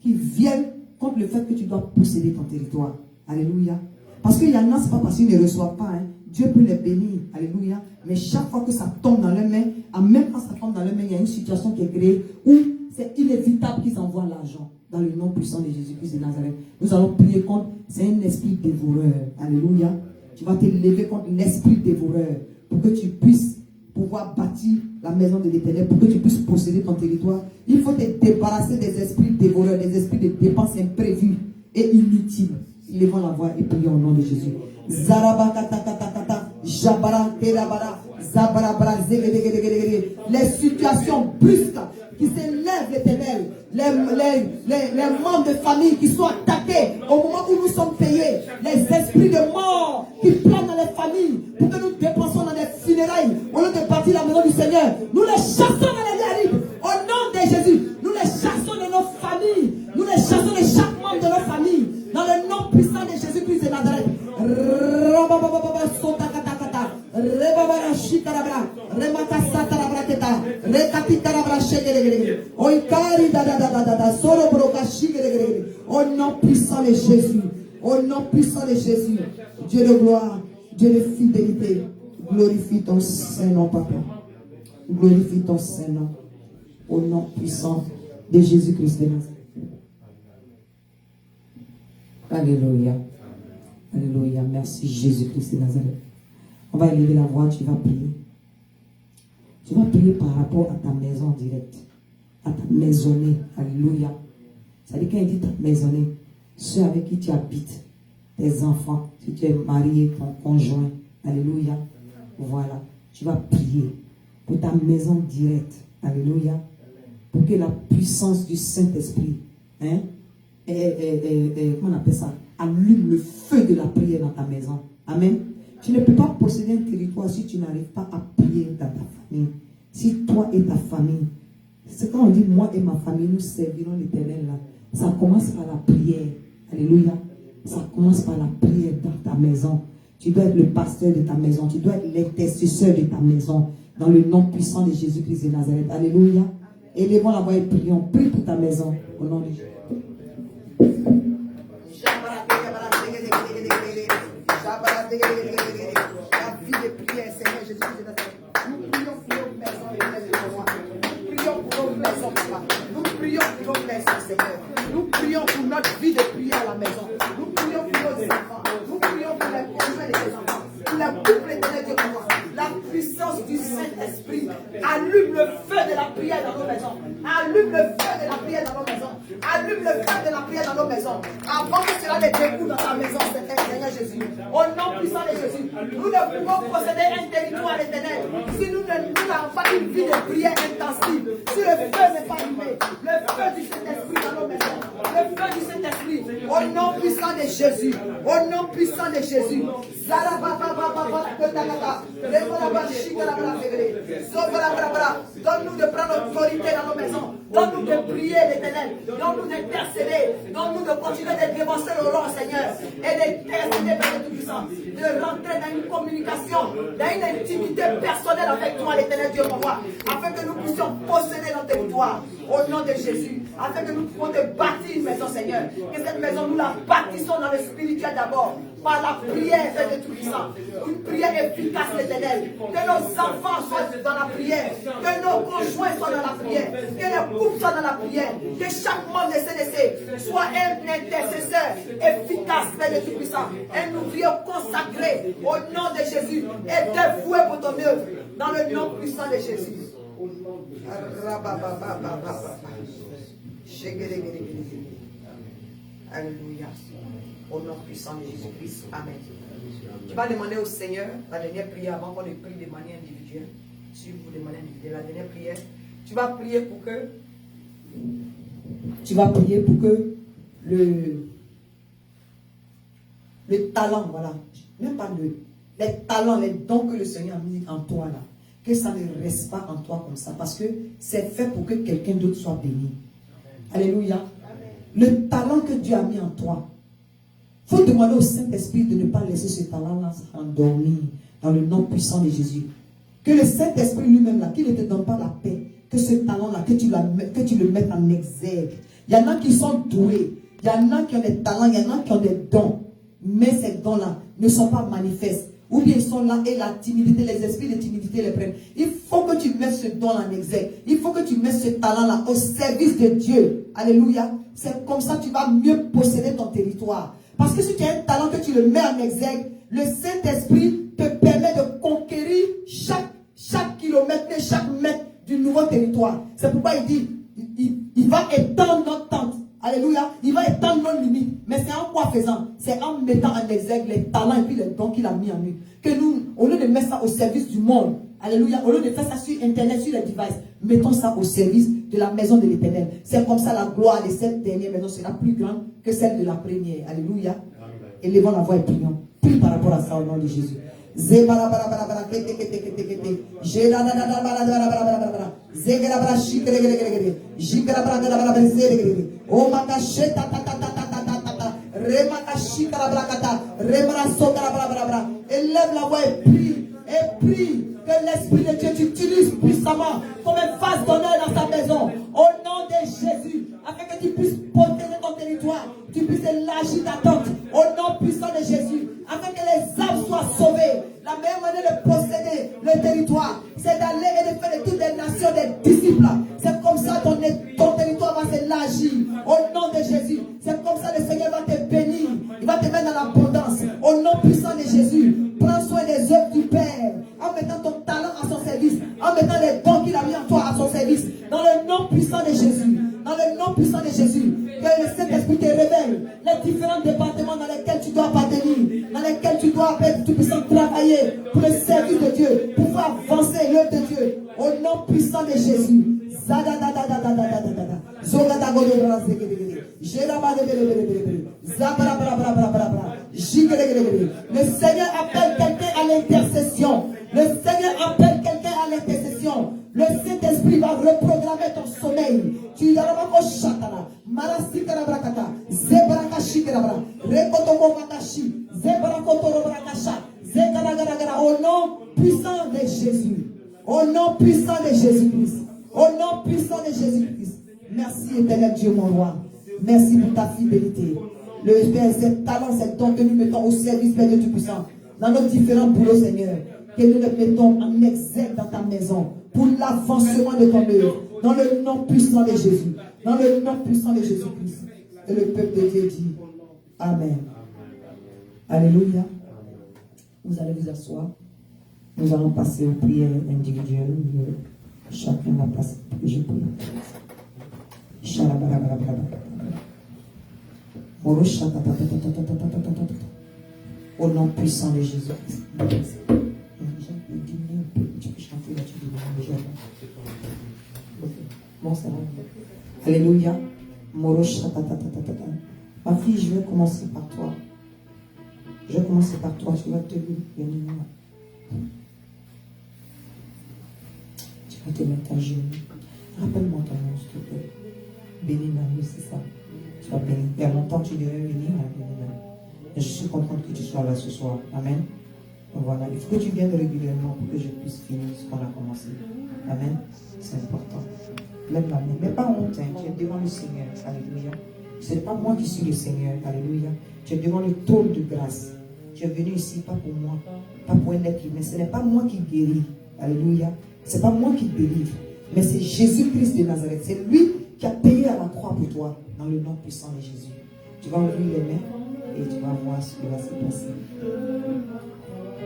qui viennent contre le fait que tu dois posséder ton territoire. Alléluia. Parce qu'il y en a, ce n'est pas parce qu'ils ne reçoivent pas. Dieu peut les bénir. Alléluia. Mais chaque fois que ça tombe dans leurs mains, en même temps ça tombe dans leurs mains, il y a une situation qui est créée où c'est inévitable qu'ils envoient l'argent. Dans le nom puissant de Jésus-Christ de Nazareth. Nous allons prier contre, c'est un esprit dévoreur. Alléluia. Tu vas te lever contre l'esprit dévoreur pour que tu puisses pouvoir bâtir la maison de l'Éternel, pour que tu puisses posséder ton territoire. Il faut te débarrasser des esprits dévoreurs, des esprits de dépenses imprévues et inutiles. Levons la voix et prions au nom de Jésus. Les situations brusques qui s'élèvent, l'Éternel, les membres de famille qui sont attaqués au moment où nous sommes payés, les esprits de mort qui planent dans les familles pour que nous dépensions dans les funérailles au lieu de bâtir la maison du Seigneur. Nous les chassons dans les lieux. Au nom de Jésus, nous les chassons de nos familles, nous les chassons de chaque membre de nos familles, dans le nom puissant de Jésus-Christ de Nazareth. Au nom puissant de Jésus, au nom puissant de Jésus, Dieu de gloire, Dieu de fidélité, glorifie ton Saint-Nom, Papa. Glorifie ton Saint-Nom, au nom puissant de Jésus-Christ de Nazareth. Alléluia. Alléluia. Merci Jésus-Christ de Nazareth. On va élever la voix, tu vas prier. Tu vas prier par rapport à ta maison directe, à ta maisonnée. Alléluia. C'est-à-dire quand il dit ta maisonnée, ceux avec qui tu habites, tes enfants, si tu es marié, ton conjoint. Alléluia. Voilà. Tu vas prier pour ta maison directe. Alléluia. Pour que la puissance du Saint-Esprit, comment on appelle ça, allume le feu de la prière dans ta maison. Amen. Tu ne peux pas posséder un territoire si tu n'arrives pas à prier dans ta famille. Si toi et ta famille, c'est quand on dit moi et ma famille, nous servirons l'Éternel là. Ça commence par la prière. Alléluia. Ça commence par la prière dans ta maison. Tu dois être le pasteur de ta maison. Tu dois être l'intercesseur de ta maison. Dans le nom puissant de Jésus-Christ de Nazareth. Alléluia. Élevons la voix et prions. Prie pour ta maison. Au nom de Jésus. La vie de prière, Seigneur Jésus-Christ de Nazareth. Nous prions pour nos maisons, nous prions pour nos maisons, Papa. Nous prions pour nos maisons, Seigneur. Nous prions pour notre vie de prière à la maison. Nous prions pour nos enfants. Nous prions pour les conjoints de tes enfants. Saint-Esprit, allume le feu de la prière dans nos maisons. Allume le feu de la prière dans nos maisons. Allume le feu de la prière dans nos maisons. Avant que cela ne découle dans ta maison, Seigneur Jésus. Au nom puissant de Jésus, nous ne pouvons posséder un territoire éternel si nous n'avons pas une vie de prière intensive. Si le feu n'est pas allumé, le feu du Saint-Esprit dans nos maisons. Le feu du Saint-Esprit. Au nom puissant de Jésus. Au nom puissant de Jésus. Donne-nous de prendre autorité dans nos maisons. Donne-nous de prier l'Éternel. Donne-nous d'intercéder. Donne-nous de continuer de dévancer le roi, Seigneur. Et d'intercéder vers le Tout-Puissant. De rentrer dans une communication, dans une intimité personnelle avec toi, l'Éternel Dieu, mon roi. Afin que nous puissions posséder notre territoire. Au nom de Jésus. Afin que nous puissions te bâtir une maison, Seigneur. Que cette maison, nous la bâtissons dans le spirituel d'abord. Par la prière de Tout-Puissant. Une prière efficace, l'Éternel. Que nos enfants soient dans la prière. Que nos conjoints soient dans la prière. Que les couples soient dans la prière. Que chaque membre de CDC soit un intercesseur efficace vers le Tout-Puissant. Un ouvrier consacré au nom de Jésus. Et dévoué pour ton œuvre. Dans le nom puissant de Jésus. Alléluia. Au nom puissant de Jésus-Christ. Amen. Tu vas demander au Seigneur, la dernière prière avant qu'on ne prie de manière individuelle. Si vous demandez individuelle, la dernière prière, tu vas prier pour que le talent, voilà, même pas les talents, les dons que le Seigneur a mis en toi là, que ça ne reste pas en toi comme ça, parce que c'est fait pour que quelqu'un d'autre soit béni. Alléluia. Le talent que Dieu a mis en toi, il faut demander au Saint-Esprit de ne pas laisser ce talent-là s'endormir dans le nom puissant de Jésus. Que le Saint-Esprit lui-même, là, qu'il ne te donne pas la paix, que ce talent-là, que tu le mettes en exergue. Il y en a qui sont doués, il y en a qui ont des talents, il y en a qui ont des dons, mais ces dons-là ne sont pas manifestes. Ou bien ils sont là et la timidité, les esprits de timidité les prennent. Il faut que tu mettes ce don-là en exergue. Il faut que tu mettes ce talent-là au service de Dieu. Alléluia. C'est comme ça que tu vas mieux posséder ton territoire. Parce que si tu as un talent que tu le mets en exergue, le Saint-Esprit te permet de conquérir chaque kilomètre et chaque mètre du nouveau territoire. C'est pourquoi il dit, il va étendre notre tente. Alléluia. Il va étendre nos limites. Mais c'est en quoi faisant? C'est en mettant en exergue les talents et puis les dons qu'il a mis en nous. Que nous, au lieu de mettre ça au service du monde, alléluia, au lieu de faire ça sur Internet, sur les devices, mettons ça au service de la maison de l'Éternel. C'est comme ça la gloire de cette dernière maison sera plus grande que celle de la première. Alléluia. Élevons la voix et prions. Prie par rapport à ça au nom de Jésus. Élève la voix et prie. Et prie que l'Esprit de Dieu t'utilise puissamment comme un vase d'honneur dans sa maison. Au nom de Jésus. Afin que tu puisses posséder ton territoire. Tu puisses élargir ta tente. Au nom puissant de Jésus. Afin que les âmes soient sauvées. La meilleure manière de posséder le territoire, c'est d'aller et de faire de toutes les nations des disciples. C'est comme ça ton territoire va s'élargir. Au nom de Jésus. C'est comme ça le Seigneur va te bénir. Il va te mettre dans l'abondance. Au nom puissant de Jésus. Prends soin des œuvres du Père. En mettant ton talent à son service. En mettant les dons qu'il a mis en toi à son service. Dans le nom puissant de Jésus. Dans le nom puissant de Jésus. Que le Saint-Esprit te révèle les différents départements dans lesquels tu dois appartenir. Dans lesquels tu dois être tout puissant travailler pour le service de Dieu. Pour faire avancer l'œuvre de Dieu. Au nom puissant de Jésus. Le Seigneur appelle quelqu'un à l'intercession. Le Seigneur appelle quelqu'un à l'intercession. Le Saint-Esprit va reprogrammer ton sommeil. Tu y auras pas chatana. Marasi karabrakata. Zebrakashi karabra. Rekotomo makashi. Zebrakotoro brakasha. Zekaragara. Au nom puissant de Jésus. Au nom puissant de Jésus-Christ. Au nom puissant de Jésus-Christ. Merci éternel Dieu mon roi. Merci pour ta fidélité. Le Père, ces talents, ces dons que nous mettons au service de Dieu Tout-Puissant. Dans nos différents boulots, Seigneur. Que nous les mettons en exergue dans ta maison. Pour l'avancement de ton œuvre. Dans le nom puissant de Jésus. Dans le nom puissant de Jésus-Christ. Et le peuple de Dieu dit Amen. Alléluia. Vous allez vous asseoir. Nous allons passer aux prières individuelles. Chacun va passer. Je prie. Au nom puissant de Jésus. Tu peux chanter là-dessus. Bon, c'est bon. Alléluia. Ma fille, je vais commencer par toi. Je vais commencer par toi. Je vais te bénir. Tu vas te mettre à genoux. Rappelle-moi ton nom, s'il te plaît. Bénis ma vie, c'est ça. Tu vas bénir. Il y a longtemps que tu devais venir. Et je suis contente que tu sois là ce soir. Amen. Donc voilà, il faut que tu viennes régulièrement pour que je puisse finir ce qu'on a commencé. Amen. C'est important. Lève la main. Mais pas honte, hein. Tu es devant le Seigneur. Alléluia. Ce n'est pas moi qui suis le Seigneur. Alléluia. Tu es devant le trône de grâce. Tu es venu ici, pas pour moi, pas pour un être humain. Ce n'est pas moi qui guéris. Alléluia. Ce n'est pas moi qui délivre. Mais c'est Jésus-Christ de Nazareth. C'est lui qui a payé à la croix pour toi. Dans le nom puissant de Jésus. Tu vas ouvrir les mains et tu vas voir ce qui va se passer.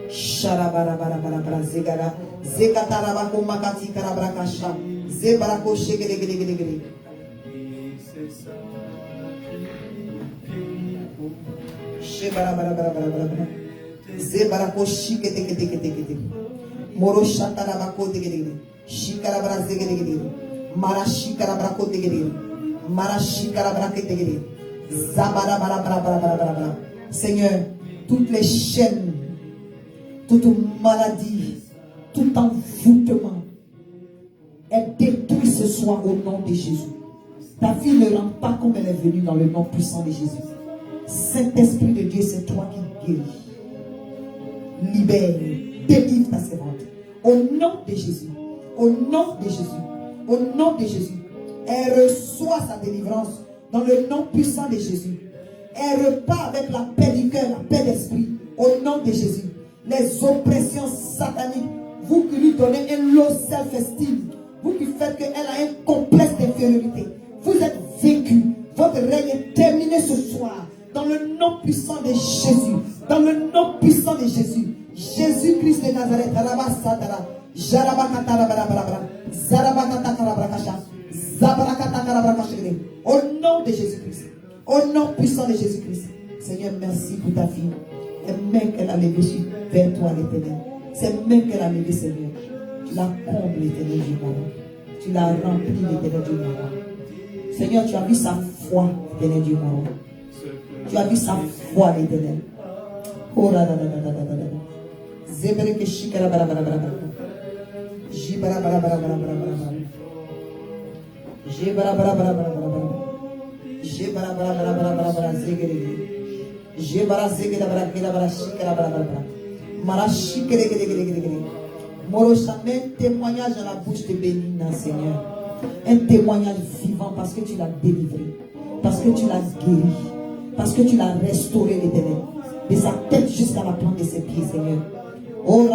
Sharabarabarabarabara zegara zekatarabako makati karabrakasha zebarako shegedegedegede. Shebarabarabarabarabara zebarako shiketeketekete moro shatarabako degedegede shikarabara zegedegede marashikarabrako degedegede marashikarabrakedegede zabarabarabarabarabara. Seigneur, toutes les chaînes, toute maladie, tout envoûtement est détruit ce soir au nom de Jésus. Ta fille ne rentre pas comme elle est venue dans le nom puissant de Jésus. Saint-Esprit de Dieu, c'est toi qui guéris. Libère, délivre ta servante. Au nom de Jésus, au nom de Jésus, au nom de Jésus, elle reçoit sa délivrance dans le nom puissant de Jésus. Elle repart avec la paix du cœur, la paix d'esprit, au nom de Jésus. Les oppressions sataniques, vous qui lui donnez un low self-esteem, vous qui faites qu'elle a un complexe d'infériorité, vous êtes vaincu. Votre règne est terminé ce soir. Dans le nom puissant de Jésus. Dans le nom puissant de Jésus. Jésus-Christ de Nazareth. Au nom de Jésus-Christ. Au nom puissant de Jésus-Christ. Seigneur, merci pour ta fille. Les mains qu'elle a levées vers toi, l'Éternel. Ces mains qu'elle a levées, Seigneur. Tu la combles, l'Éternel du monde. Tu la remplis, l'Éternel du monde. Seigneur, tu as vu sa foi, l'Éternel du monde. Tu as vu sa foi, l'Éternel. Oh là là là là là là là. Zébré que chikara bara bara bara bara. Jibara bara bara bara bara bara. Jibara bara bara bara bara bara. Jibara bara bara bara bara bara zégré. Jibara zégré bara kira bara chikara bara bara bara. Mara chikere gere gere gere gere. Moro jamais témoignage dans la bouche de béni, Seigneur. Un témoignage vivant parce que tu l'as délivré, parce que tu l'as guéri, parce que tu l'as restauré, l'Éternel, de sa tête jusqu'à la plante de ses pieds, Seigneur. Oh,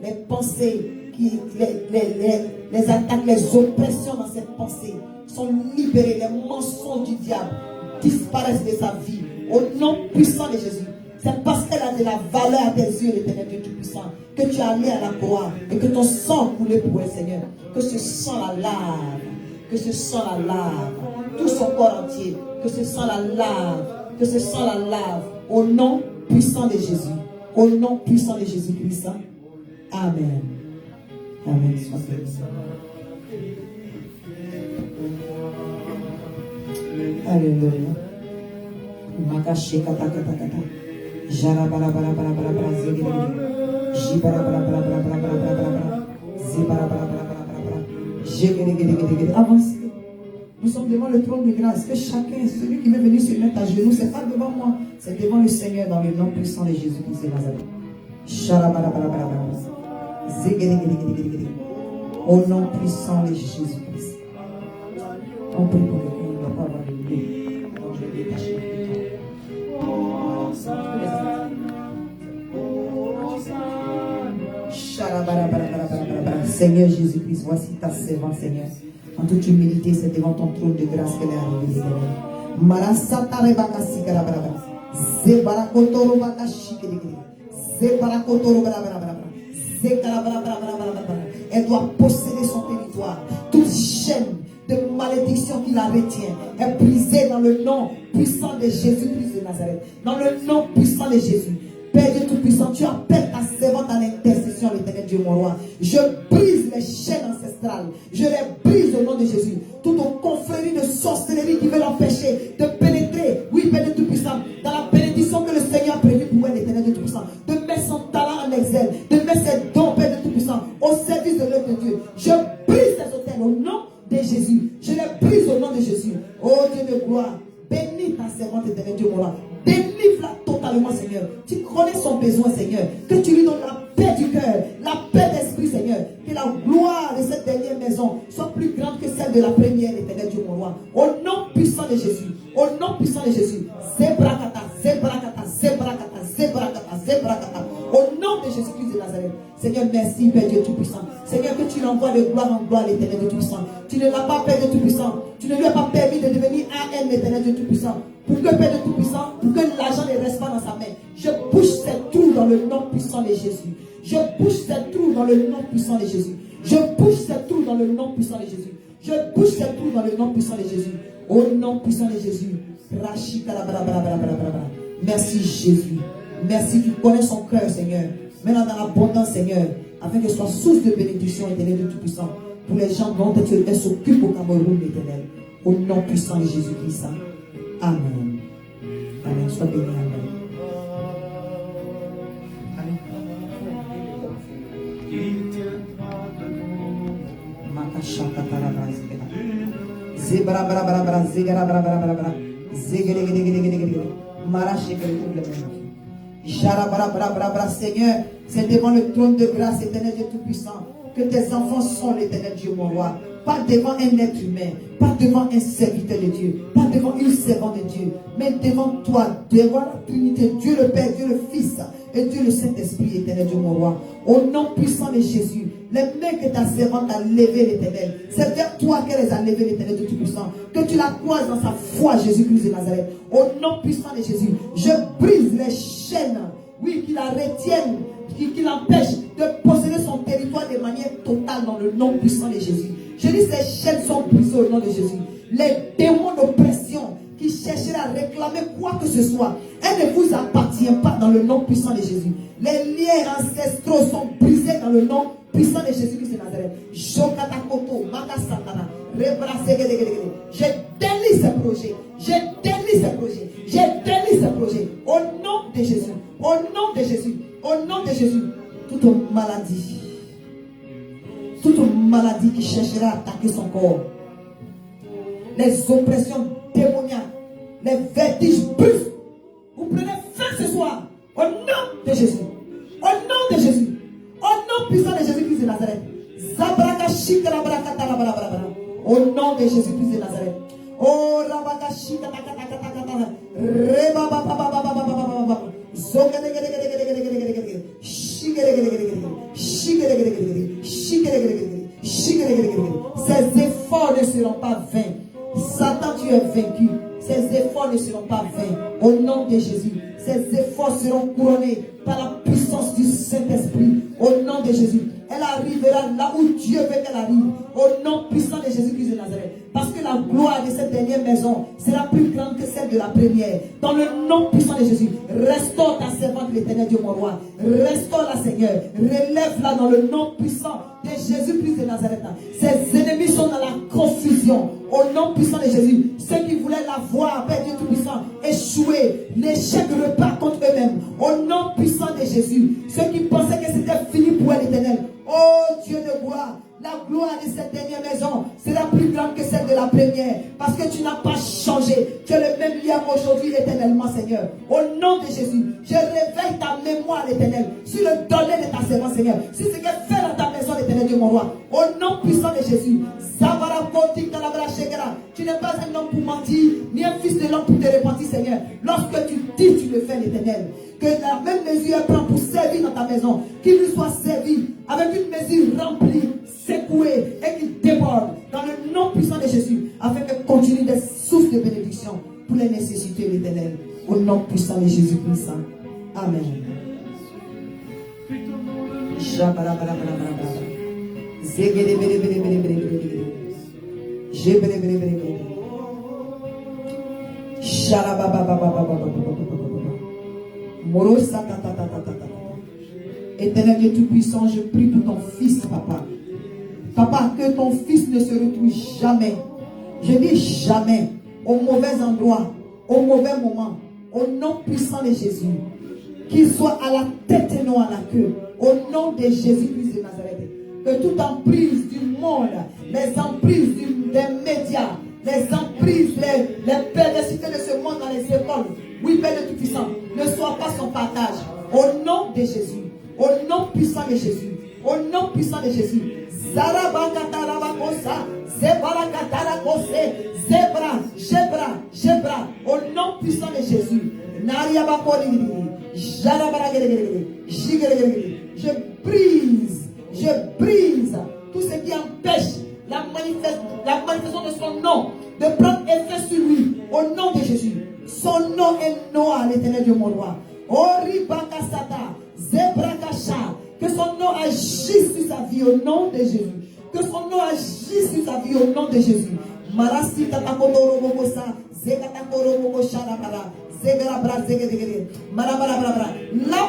les pensées, les attaques, les oppressions dans cette pensée sont libérées. Les mensonges du diable disparaissent de sa vie. Au nom puissant de Jésus. C'est parce qu'elle a de la valeur à tes yeux, l'Éternel Dieu Tout-Puissant, que tu es allé à la croix et que ton sang coulait pour elle, Seigneur. Que ce sang la lave, que ce sang la lave, tout son corps entier, que ce sang la lave, que ce sang la lave, au nom puissant de Jésus, au nom puissant de Jésus-Christ. Amen. Amen. Alléluia. Makashi kata kata kata. Jara bara bara bara bara bara zigiri. Jibara bara bara bara bara bara bara bara. Zibara bara bara bara bara bara. Jigiri giri giri giri. Avancez. Nous sommes devant le trône de grâce. Que chacun, celui qui veut venir se mettre à genoux, c'est pas devant moi, c'est devant le Seigneur dans le nom puissant de Jésus-Christ de Nazareth. Jara bara bara bara bara. Zigiri giri giri giri giri. Au nom puissant de Jésus-Christ. On prie pour quelqu'un qui ne doit pas avoir de idée. Donc je vais détacher le temps. Seigneur Jésus-Christ, voici ta servante, Seigneur. En toute humilité, c'est devant ton trône de grâce qu'elle est arrivée, Seigneur. Marasata rebaka sikarabarabara. Zebarakotoro baka shikiri. Zebarakotoro barabarabara. Elle doit posséder son territoire. Toute chaîne de malédiction qui la retient est brisée dans le nom puissant de Jésus-Christ de Nazareth. Dans le nom puissant de Jésus. Père Dieu Tout-Puissant, tu appelles ta servante à l'intercession, l'Éternel Dieu mon roi. Je brise les chaînes ancestrales. Je les brise au nom de Jésus. Toute confrérie de sorcellerie qui veut l'empêcher de pénétrer, oui, Père Dieu Tout-Puissant, dans la bénédiction que le Seigneur a prévue pour elle, l'Éternel Dieu Tout-Puissant, de mettre son talent en exil, de mettre ses dons, Père Dieu Tout-Puissant, au service de l'œuvre de Dieu. Je brise ces hôtels au nom de Jésus. Je les brise au nom de Jésus. Oh Dieu de gloire, bénis ta servante, Éternel Dieu mon roi. Délivre-la totalement, Seigneur. Tu connais son besoin, Seigneur. Que tu lui donnes la paix du cœur, la paix d'esprit, Seigneur. Que la gloire de cette dernière maison soit plus grande que celle de la première, l'Éternel Dieu mon roi. Au nom puissant de Jésus. Au nom puissant de Jésus. Zebrakata, Zebrakata, Zebrakata, Zebrakata, Zebrakata. Au nom de Jésus-Christ de Nazareth. Seigneur, merci, Père Dieu Tout-Puissant. Seigneur, que tu l'envoies de gloire en gloire, l'Éternel Dieu Tout-Puissant. Tu ne l'as pas, Père Dieu Tout-Puissant. Tu ne lui as pas permis de devenir à elle, l'Éternel Dieu Tout-Puissant. Pour que Père Dieu Tout-Puissant, pour que l'argent ne reste pas dans sa main. Je bouge ces trous dans le nom puissant de Jésus. Je bouge ces trous dans le nom puissant de Jésus. Je bouge ces trous dans le nom puissant de Jésus. Je bouge ces trous dans le nom puissant de Jésus. Au nom puissant de Jésus. Merci Jésus. Merci, tu connais son cœur, Seigneur. Maintenant dans l'abondance, Seigneur, afin que ce soit source de bénédiction, Éternel de Tout-Puissant, pour les gens dont elle s'occupe au Cameroun, Éternel. Au nom puissant de Jésus-Christ. Amen. Amen. Sois béni. Amen. Amen. Seigneur, c'est devant le trône de grâce, Éternel Dieu Tout-Puissant, que tes enfants sont, l'Éternel Dieu mon roi. Pas devant un être humain, pas devant un serviteur de Dieu, pas devant une servante de Dieu, mais devant toi, devant la Trinité, Dieu le Père, Dieu le Fils et Dieu le Saint-Esprit, Éternel Dieu mon roi. Au nom puissant de Jésus, les mains que ta servante a levées, l'Éternel, c'est vers toi qu'elle les a levées, l'Éternel Dieu Tout-Puissant. Que tu la croises dans sa foi, Jésus-Christ de Nazareth. Au nom puissant de Jésus, je brise les chaînes, oui, qui la retiennent, qui l'empêchent de posséder son territoire de manière totale dans le nom puissant de Jésus. Je dis ces chaînes sont brisées au nom de Jésus. Les démons d'oppression qui chercheraient à réclamer quoi que ce soit, elles ne vous appartiennent pas dans le nom puissant de Jésus. Les liens ancestraux sont brisés dans le nom puissant de Jésus-Christ de Nazareth. Je délie ces projets. Je délie ces projets. Je délie ces projets. Au nom de Jésus. Au nom de Jésus. Au nom de Jésus. Toute maladie qui cherchera à attaquer son corps, les oppressions démoniaques, les vertiges brusques, vous prenez fin ce soir au nom de Jésus. Au nom de Jésus. Au nom puissant de Jésus-Christ de Nazareth. Au nom de Jésus-Christ de Nazareth. Oh, ces efforts ne seront pas vains. Satan, tu es vaincu. Ces efforts ne seront pas vains. Au nom de Jésus, ces efforts seront couronnés par la puissance du Saint-Esprit. Au nom de Jésus, elle arrivera là où Dieu veut qu'elle arrive. Au nom puissant de Jésus-Christ de Nazareth. Parce que la gloire de cette dernière maison sera plus grande que celle de la première. Dans le nom puissant de Jésus, restaure ta servante, l'Éternel Dieu mon roi. Restaure-la, Seigneur. Relève-la dans le nom puissant de Jésus-Christ de Nazareth. Ses ennemis sont dans la confusion. Au nom puissant de Jésus, ceux qui voulaient la voir, Père Dieu Tout-Puissant, échouer, l'échec repart contre eux-mêmes. Au nom puissant de Jésus, ceux qui pensaient que c'était fini pour elle, l'Éternel. Oh Dieu de gloire, la gloire de cette dernière maison sera plus grande que celle de la première. Parce que tu n'as pas changé. Tu es le même hier, aujourd'hui, éternellement, Seigneur. Au nom de Jésus, je réveille ta mémoire, l'Éternel, sur le donner de ta servante, Seigneur. Si c'est qu'elle fait dans ta maison, l'Éternel Dieu, mon roi. Au nom puissant de Jésus. Tu n'es pas un homme pour mentir, ni un fils de l'homme pour te repentir, Seigneur. Lorsque tu dis, tu le fais, l'Éternel. Que la même mesure prend pour servir dans ta maison, qu'il lui soit servi avec une mesure remplie, secouée et qui déborde dans le nom puissant de Jésus, afin que continue des sources de bénédiction pour les nécessités, l'Éternel. Au nom puissant de Jésus-Christ. Amen. Éternel Dieu Tout-Puissant, je prie pour ton fils, papa. Papa, que ton fils ne se retrouve jamais, je dis jamais, au mauvais endroit, au mauvais moment, au nom puissant de Jésus. Qu'il soit à la tête et non à la queue, au nom de Jésus-Christ de Nazareth. Que toute emprise du monde, les emprises des médias, les emprises, les perversités de ce monde dans les écoles, oui, Père de Tout-Puissant, ne soit pas son partage. Au nom de Jésus, au nom puissant de Jésus, au nom puissant de Jésus. Zebra, au nom puissant de Jésus. Je brise tout ce qui empêche la manifestation de son nom de prendre effet sur lui, au nom de Jésus. Son nom est Noah, l'Éternel Dieu mon roi. Que son nom agisse sur sa vie au nom de Jésus. Que son nom agisse sur sa vie au nom de Jésus. Là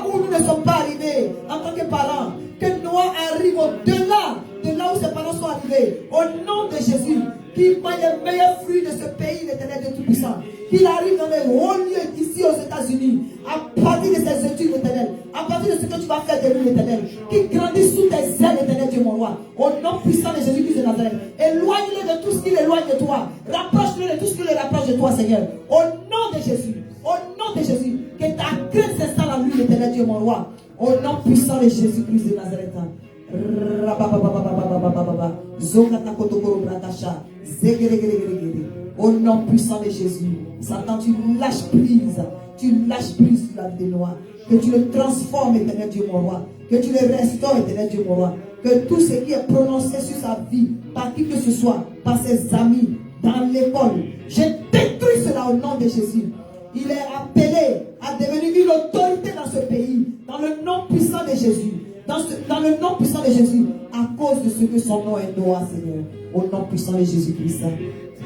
où nous ne sommes pas arrivés en tant que parents, que Noah arrive au-delà de là où ses parents sont arrivés. Au nom de Jésus, qu'il mange les meilleurs fruits de ce pays, l'Éternel de Tout-Puissant. Qu'il arrive dans les hauts lieux ici aux États-Unis, à partir de ses études, l'Éternel, à partir de ce que tu vas faire de lui, l'Éternel. Qu'il grandisse sous tes ailes, l'Éternel Dieu mon roi. Au nom puissant de Jésus-Christ de Nazareth. Éloigne-le de tout ce qui l'éloigne de toi. Rapproche-le de tout ce qui le rapproche de toi, Seigneur. Au nom de Jésus. Au nom de Jésus. Que ta crainte s'installe en lui, l'Éternel Dieu mon roi. Au nom puissant de Jésus-Christ de Nazareth. Au nom puissant de Jésus. Satan, tu lâches prise. Tu lâches prise sur la vie de Noah. Que tu le transformes, Éternel Dieu mon roi. Que tu le restaures, Éternel Dieu mon roi. Que tout ce qui est prononcé sur sa vie, par qui que ce soit, par ses amis, dans l'école, je détruis cela au nom de Jésus. Il est appelé à devenir une autorité dans ce pays, dans le nom puissant de Jésus. Dans le nom puissant de Jésus, à cause de ce que son nom est Noah, Seigneur. Au nom puissant de Jésus-Christ.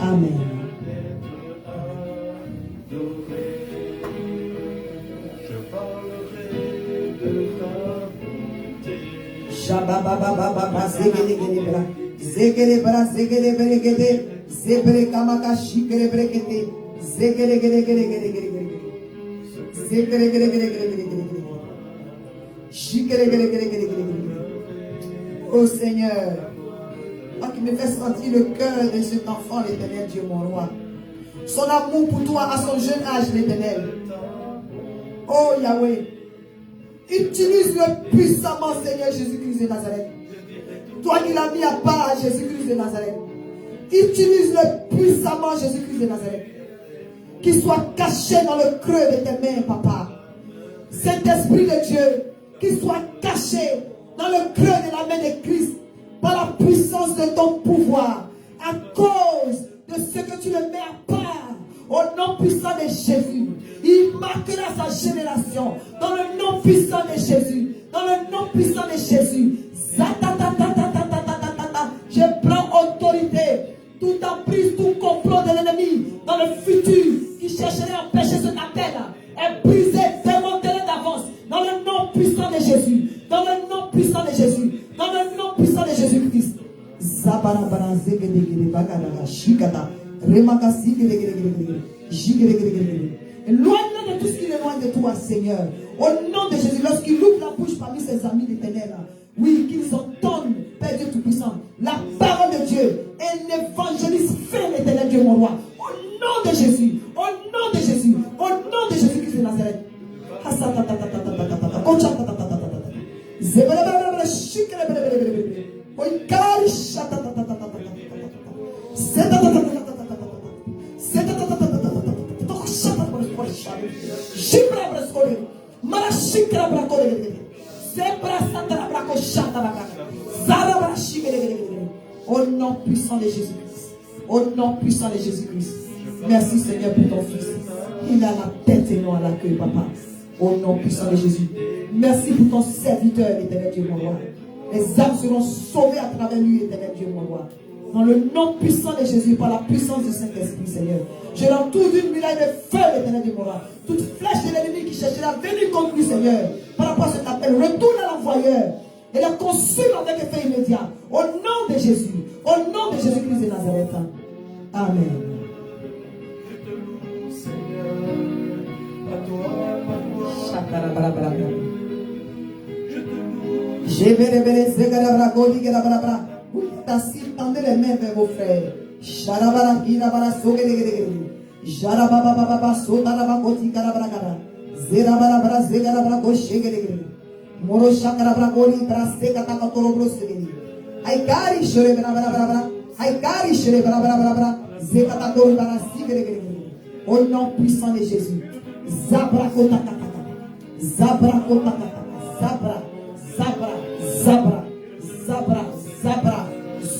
Amen. Oh Seigneur, toi qui me fais sentir le cœur de cet enfant, l'Éternel Dieu mon roi. Son amour pour toi à son jeune âge, l'Éternel. Oh Yahweh, utilise-le puissamment, Seigneur Jésus-Christ de Nazareth. Toi qui l'as mis à part, Jésus-Christ de Nazareth. Utilise-le puissamment, Jésus-Christ de Nazareth. Qu'il soit caché dans le creux de tes mains, Papa. Cet esprit de Dieu, qu'il soit caché dans le creux de la main de Christ, par la puissance de ton pouvoir, à cause de ce que tu le mets à part, au nom puissant de Jésus. Il marquera sa génération, dans le nom puissant de Jésus, dans le nom puissant de Jésus. Je prends autorité, toute emprise, tout complot de l'ennemi, dans le futur, qui chercherait à empêcher cet appel, est brisé, démonté d'avance, dans le nom puissant de Jésus, dans le nom puissant de Jésus, dans le nom puissant de Jésus-Christ. Éloigne-le de tout ce qui l'éloigne de toi, Seigneur. Au nom de Jésus, lorsqu'il ouvre la bouche parmi ses amis d'éternel, oui, qu'ils entendent, Père Dieu Tout-Puissant, la parole de Dieu, et l'évangéliste fait l'Éternel Dieu mon roi. Au nom de Jésus, au nom de Jésus, au nom de Jésus-Christ de Nazareth. Au nom puissant de Jésus-Christ. Au nom puissant de Jésus-Christ. Merci Seigneur pour ton fils. Il a la tête et non à la queue, papa. Au nom puissant de Jésus. Merci pour ton serviteur, éternel Dieu, mon roi. Les âmes seront sauvées à travers lui, éternel Dieu, mon roi. Dans le nom puissant de Jésus, par la puissance du Saint-Esprit, Seigneur. Je l'entoure d'une muraille de feu, l'éternel Dieu, mon roi. Toute flèche de l'ennemi qui cherchera à venir contre lui, Seigneur, par rapport à cet appel, retourne à l'envoyeur et la consume avec effet immédiat. Au nom de Jésus. Au nom de Jésus-Christ de Nazareth. Amen. Tendez les mains vers vos frères. Au nom puissant de Jésus. Zabra kota Zabra kota Zabra Zabra Zabra Zabra Zabra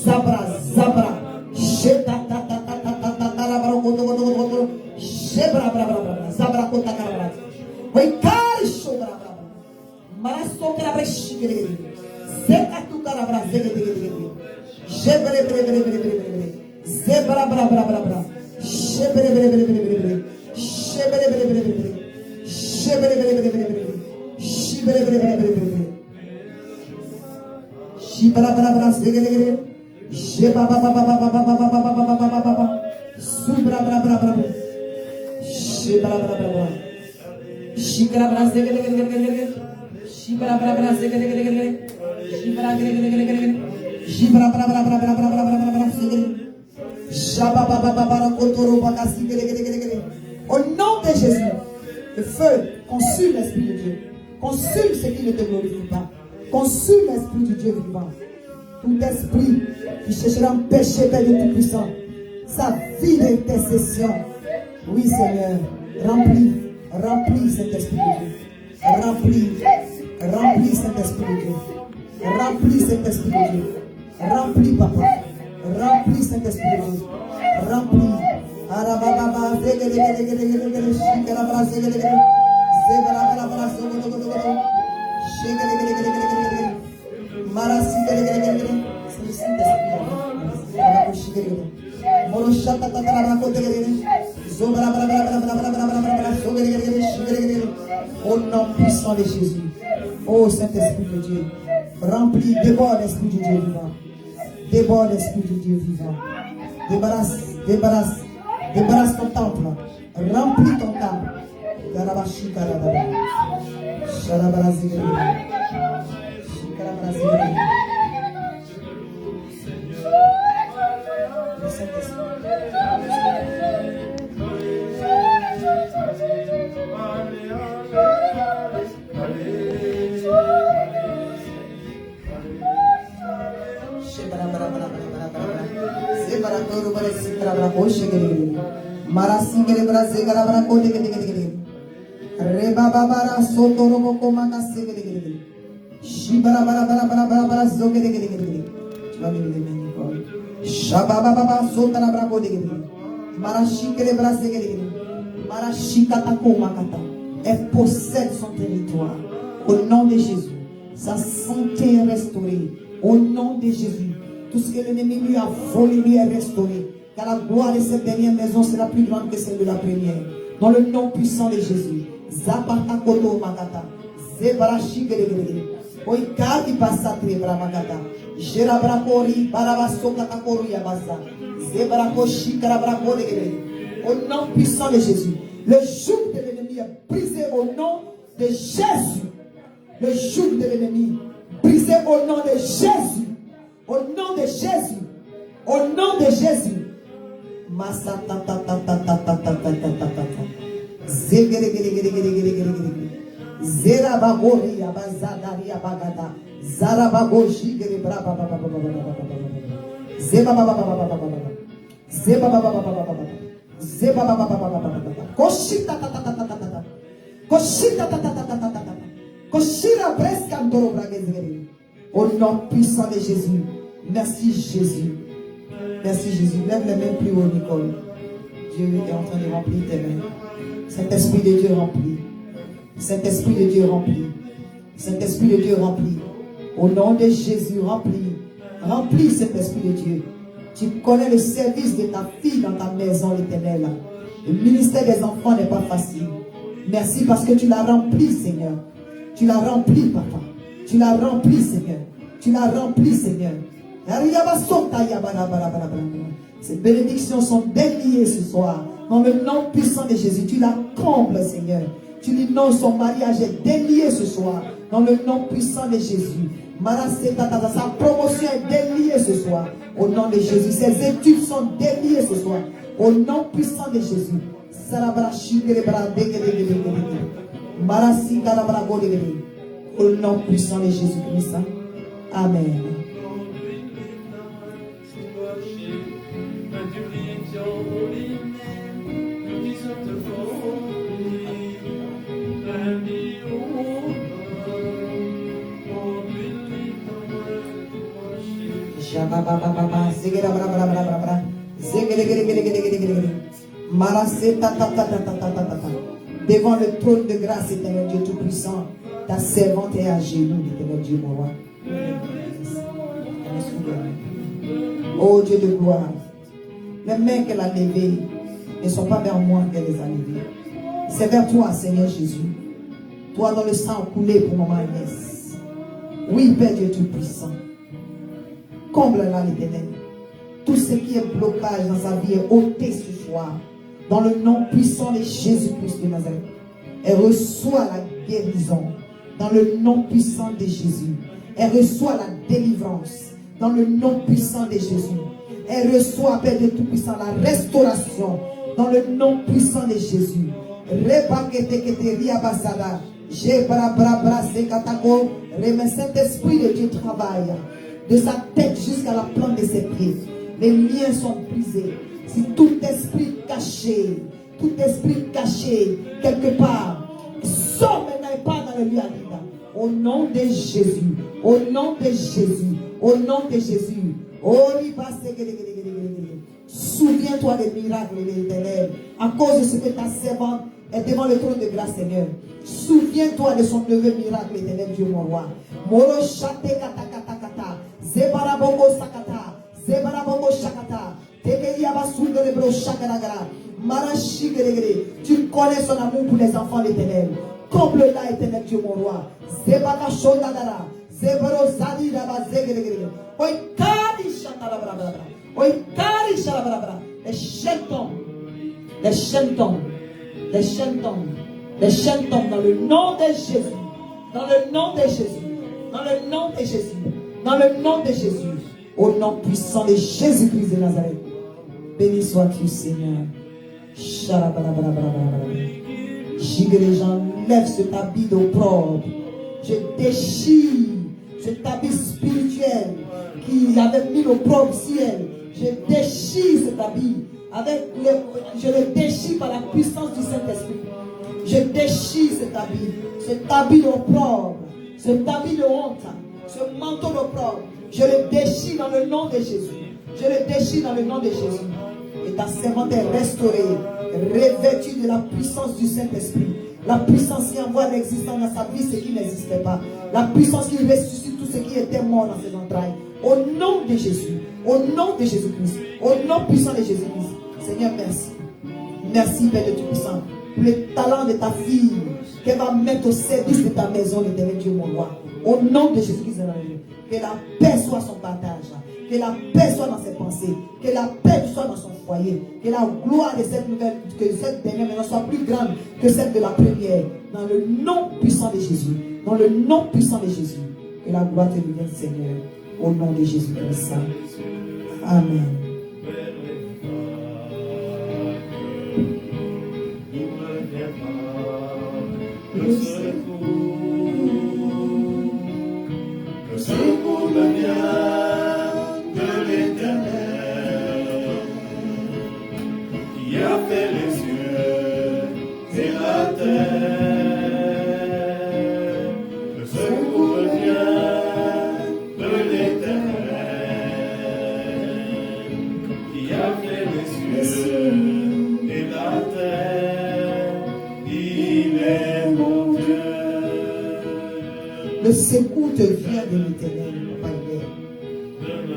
Zabra Zabra Sheta ta ta ta ta ta ta ta la barokoto Shebra bra bra bra Zabra kota karabra Oi kari shobra bra Maraso karabra shigere Zekatu karabra zegere Shebre bre bre bre bre bre Zebra bra bra bra bra Shebre bre bre bre bre bre Shebre bre bre bre bre Shebre bre bre bre bre Shebre bre bre bre bre Shibra bra bra zegere Sheba ba ba ba ba ba ba ba ba ba ba ba ba ba Subra bra bra bra Shibra bra bra bra Shikra bra zegere Shibra bra bra zegere Shibra zegere Shibra bra bra bra bra bra bra bra bra zegere Shaba ba ba ba ba kotoro ba kasi gere. Au nom de Jésus, le feu consume l'esprit de Dieu. Consume ce qui ne te glorifie pas. Consume l'esprit du Dieu vivant. Tout esprit qui cherchera à empêcher Père de Tout-Puissant sa vie d'intercession. Oui, Seigneur, remplis cet esprit de Dieu. Remplis cet esprit de Dieu. Remplis cet esprit de Dieu. Remplis, Papa. Remplis cet esprit de Dieu. Remplis. Arababa, au nom puissant de Jésus, ô Saint-Esprit de Dieu, remplis, déborde l'Esprit du Dieu vivant, déborde l'Esprit du Dieu vivant, débarrasse ton temple, remplis ton temple. Elle possède son territoire. Au nom de Jésus, sa santé est restaurée. Au nom de Jésus, tout ce que l'ennemi lui a volé lui est restauré. Car la gloire de cette dernière maison sera plus grande que celle de la première. Dans le nom puissant de Jésus. Zapata koto makata. Zebarashi gere. Oikadi pasatre bramagata. Jerabrakori barabasoka kakoru yabasa. Zebrakoshi karabrakore gere. Au nom puissant de Jésus. Le joug de l'ennemi est brisé au nom de Jésus. Le joug de l'ennemi brisé au nom de Jésus. Au nom de Jésus. Au nom de Jésus. Zerabagori abazadari abagada. Zarabagoshi gere braba baba baba baba. Zeba baba baba baba baba. Zeba baba baba baba baba. Zeba baba baba baba baba. Koshita ta ta ta ta ta ta. Koshita ta ta ta ta ta ta. Koshira presque andoro bragezeri. Au nom puissant de Jésus. Merci Jésus. Merci Jésus. Lève les mains plus haut, Nicole. Dieu est en train de remplir tes mains. Cet esprit de Dieu remplit. Saint-Esprit de Dieu rempli. Saint-Esprit de Dieu rempli. Au nom de Jésus, rempli. Rempli, Saint-Esprit de Dieu. Tu connais le service de ta fille dans ta maison, l'Éternel. Le ministère des enfants n'est pas facile. Merci parce que tu l'as rempli, Seigneur. Tu l'as rempli, Papa. Tu l'as rempli, Seigneur. Tu l'as rempli, Seigneur. Ces bénédictions sont déliées ce soir. Dans le nom puissant de Jésus, tu la combles, Seigneur. Tu dis non, son mariage est délié ce soir. Dans le nom puissant de Jésus. Sa promotion est déliée ce soir. Au nom de Jésus. Ses études sont déliées ce soir. Au nom puissant de Jésus. Au nom puissant de Jésus-Christ. Amen. Devant le trône de grâce, éternel Dieu Tout-Puissant, ta servante est à genoux, éternel Dieu, mon roi. Oh Dieu de gloire, les mains qu'elle a levées ne sont pas vers moi qu'elle les a levées. C'est vers toi, Seigneur Jésus. Toi dont le sang coulé pour maman Agnès. Oui, Père Dieu Tout-Puissant. Comble-la, l'Éternel. Tout ce qui est blocage dans sa vie est ôté ce soir. Dans le nom puissant de Jésus-Christ de Nazareth. Elle reçoit la guérison. Dans le nom puissant de Jésus. Elle reçoit la délivrance. Dans le nom puissant de Jésus. Elle reçoit, Père Dieu Tout-Puissant, la restauration. Dans le nom puissant de Jésus. Saint-Esprit de Dieu travaille de sa tête jusqu'à la plante de ses pieds. Les liens sont brisés. Si tout esprit caché quelque part, sort maintenant et part dans le lieu aride. Au nom de Jésus, au nom de Jésus, au nom de Jésus. Souviens-toi des miracles de l'Éternel. À cause de ce que ta servante est devant le trône de grâce, Seigneur. Souviens-toi de son neveu miracle, Éternel Dieu, mon roi. Moro chate kata kata kata. Zebarabongo sakata. Zebarabongo shakata. Tekeliaba sundere bro shakaragara. Marashigere. Tu connais son amour pour les enfants de l'Éternel. Comble-la, Éternel Dieu, mon roi. Zebaka shondadara. Zebaro zadira zegere. Oikari shatarabra. Oikari shatarabra. Les chaînes tombent. Les chaînes tombent. Les chaînes tombent. Les chaînes tombent dans le nom de Jésus. Dans le nom de Jésus. Dans le nom de Jésus. Dans le nom de Jésus. Au nom puissant de Jésus-Christ de Nazareth. Béni sois-tu, Seigneur. J'enlève cet habit d'opprobre. Je déchire cet habit spirituel qui avait mis l'opprobre ciel. Je déchire cet habit. Je le déchire par la puissance du Saint-Esprit. Je déchire cet habit d'opprobre, cet habit de honte, ce manteau d'opprobre. Je le déchire dans le nom de Jésus. Je le déchire dans le nom de Jésus. Et ta servante est restaurée, revêtue de la puissance du Saint-Esprit. La puissance qui envoie l'existence dans sa vie ce qui n'existait pas. La puissance qui ressuscite tout ce qui était mort dans ses entrailles. Au nom de Jésus. Au nom de Jésus-Christ. Au nom puissant de Jésus-Christ. Seigneur, merci. Merci, Père de Tout-Puissant, pour le talent de ta fille qu'elle va mettre au service de ta maison, l'Éternel Dieu, mon roi. Au nom de Jésus-Christ, que la paix soit son partage. Que la paix soit dans ses pensées. Que la paix soit dans son foyer. Que la gloire de cette nouvelle, que cette dernière maintenant soit plus grande que celle de la première. Dans le nom puissant de Jésus. Dans le nom puissant de Jésus. Que la gloire te revienne, Seigneur. Au nom de Jésus-Christ. Amen. Le secours me vient de l'Éternel, qui a fait les cieux et la terre. Le secours me vient de l'Éternel, secours te vient de l'Éternel, Papa Hilaire.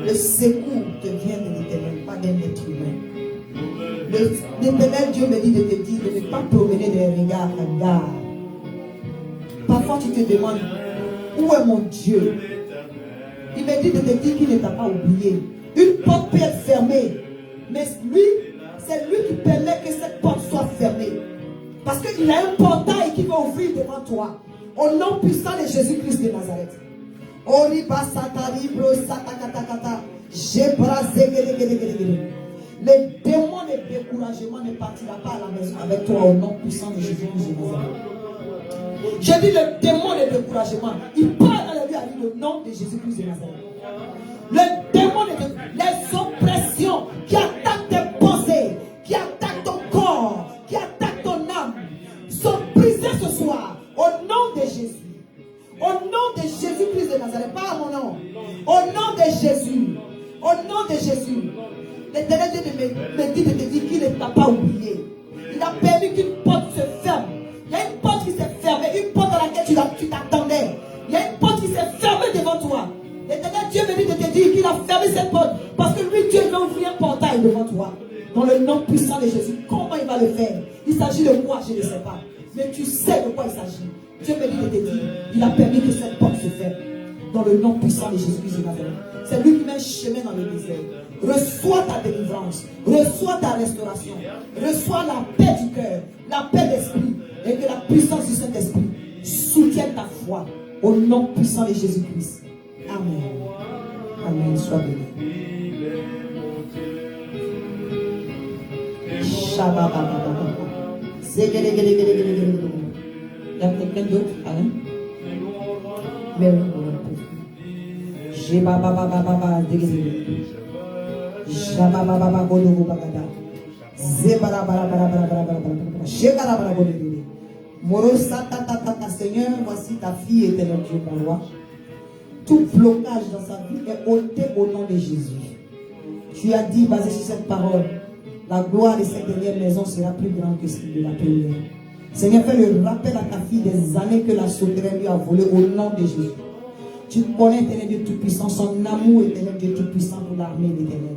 Le secours te vient de l'Éternel, pas d'un être humain. L'Éternel Dieu me dit de te dire de ne pas promener des regards à regard. Parfois tu te demandes, où est mon Dieu? Il me dit de te dire qu'il ne t'a pas oublié. Une porte peut être fermée, mais lui, c'est lui qui permet que cette porte soit fermée. Parce qu'il a un portail qui va ouvrir devant toi. Au nom puissant de Jésus-Christ de Nazareth. Le démon de découragement ne partira pas à la maison avec toi au nom puissant de Jésus-Christ de Nazareth. Je dis le démon de découragement, il part dans la vie avec le nom de Jésus-Christ de Nazareth. Le démon de les oppressions qui attaquent tes pensées, qui attaquent ton corps, qui attaquent ton âme, sont brisées ce soir au nom de Jésus. Au nom de Jésus-Christ de Nazareth, pas à mon nom. Au nom de Jésus. Au nom de Jésus. L'Éternel Dieu me dit de te dire qu'il ne t'a pas oublié. Il a permis qu'une porte se ferme. Il y a une porte qui s'est fermée, une porte dans laquelle tu t'attendais. Il y a une porte qui s'est fermée devant toi. L'Éternel Dieu me dit de te dire qu'il a fermé cette porte parce que lui, Dieu veut ouvrir un portail devant toi. Dans le nom puissant de Jésus. Comment il va le faire? Il s'agit de quoi? Je ne sais pas. Mais tu sais de quoi il s'agit. Dieu me dit de te dire, il a permis que cette porte se ferme. Dans le nom puissant de Jésus-Christ de Nazareth. C'est lui qui met un chemin dans le désert. Reçois ta délivrance. Reçois ta restauration. Reçois la paix du cœur. La paix d'esprit. Et que la puissance du Saint-Esprit soutienne ta foi. Au nom puissant de Jésus-Christ. Amen. Amen. Sois béni. Shabbat. Il y a quelqu'un d'autre, Alain? Mary, j'ai baba baba baba dégagé. Jaba baba baba godo bagada. Zebara bara bara bara bara bara. Shekara bara godo. Moro sata tata Seigneur, voici ta fille éternel Dieu mon roi. Tout blocage dans sa vie est ôté au nom de Jésus. Tu as dit, basé sur cette parole, la gloire de cette dernière maison sera plus grande que celle de la première. Seigneur, fais le rappel à ta fille des années que la sauterelle lui a volé au nom de Jésus. Tu connais l'éternel Dieu Tout-Puissant, son amour éternel Dieu Tout-Puissant pour l'armée de l'éternel.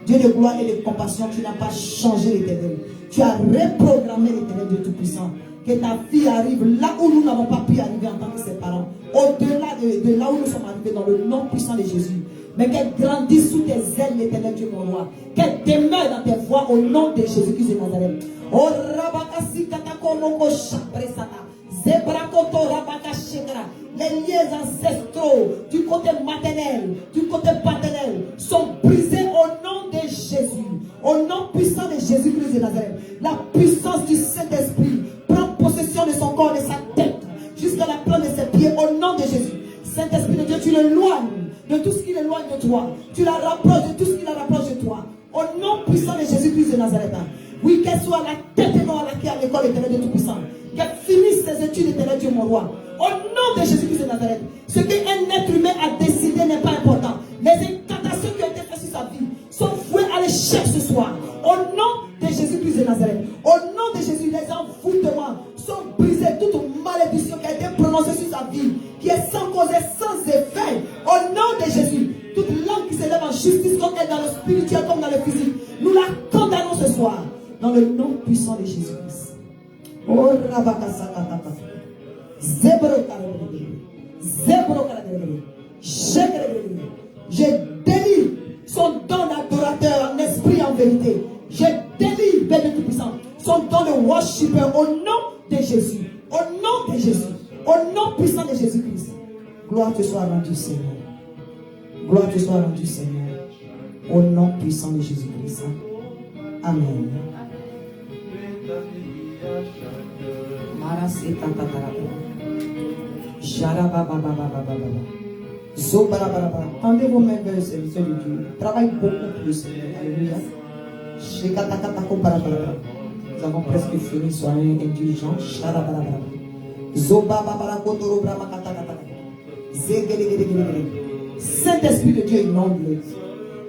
Dieu de gloire et de compassion, tu n'as pas changé l'éternel. Tu as reprogrammé l'éternel Dieu Tout-Puissant. Que ta fille arrive là où nous n'avons pas pu arriver en tant que ses parents. Au-delà de là où nous sommes arrivés dans le nom puissant de Jésus. Mais qu'elle grandisse sous tes ailes, l'éternel Dieu mon roi. Qu'elle demeure dans tes voies au nom de Jésus-Christ de Nazareth. Oh Rabakasi Katakomoko Shapresata. Zebrakoto Rabakashekara. Les liens ancestraux du côté maternel, du côté paternel sont brisés au nom de Jésus. Au nom puissant de Jésus-Christ de Nazareth. La puissance du Saint-Esprit prend possession de son corps, de sa tête, jusqu'à la plante de ses pieds au nom de Jésus. Saint-Esprit de Dieu, tu l'éloignes de tout ce qui l'éloigne de toi. Tu la rapproches de tout ce qui la rapproche de toi. Au nom puissant de Jésus-Christ de Nazareth. Oui, qu'elle soit la tête et non à laquelle à l'école éternelle de Tout-Puissant. Qu'elle finisse ses études éternelles, Dieu mon roi. Au nom de Jésus-Christ de Nazareth. Ce qu'un être humain a décidé n'est pas important. Les incantations qui ont été faites sur sa vie sont vouées à l'échec ce soir. Au nom de Jésus-Christ de Nazareth. Au nom de Jésus, les envoûtements sont brisés. Toute malédiction qui a été prononcée sur sa vie, qui est sans cause et sans effet. Au nom de Jésus, toute langue qui s'élève en justice comme elle dans le spirituel comme dans le physique, nous la condamnons ce soir. Dans le nom puissant de Jésus-Christ. Oh Rabakasakataka. Je délivre son don d'adorateur en esprit et en vérité. Je délivre Père Tout-Puissant son don de worshipper au nom de Jésus. Au nom de Jésus. Au nom puissant de Jésus-Christ. Gloire te soit rendue, Seigneur. Gloire te soit rendue, Seigneur. Au nom puissant de Jésus-Christ. Amen. Tendez vos mains vers le serviteur de Dieu. Travaille beaucoup plus. Alléluia. Nous avons presque fini. Soyez indulgents. Saint-Esprit de Dieu, inonde-le.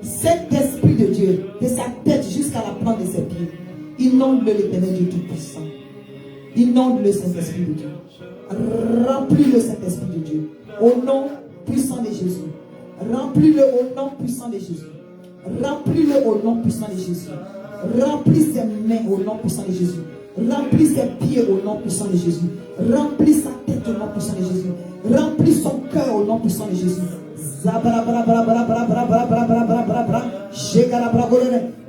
Saint-Esprit de Dieu, de sa tête jusqu'à la plante de ses pieds. Inonde-le, l'éternel Dieu Tout-Puissant. Inonde le Saint-Esprit de Dieu. Remplis le Saint-Esprit de Dieu. Au nom puissant de Jésus. Remplis-le au nom puissant de Jésus. Remplis-le au nom puissant de Jésus. Remplis ses mains au nom puissant de Jésus. Remplis ses pieds au nom puissant de Jésus. Remplis sa tête au nom puissant de Jésus. Remplis son cœur au nom puissant de Jésus.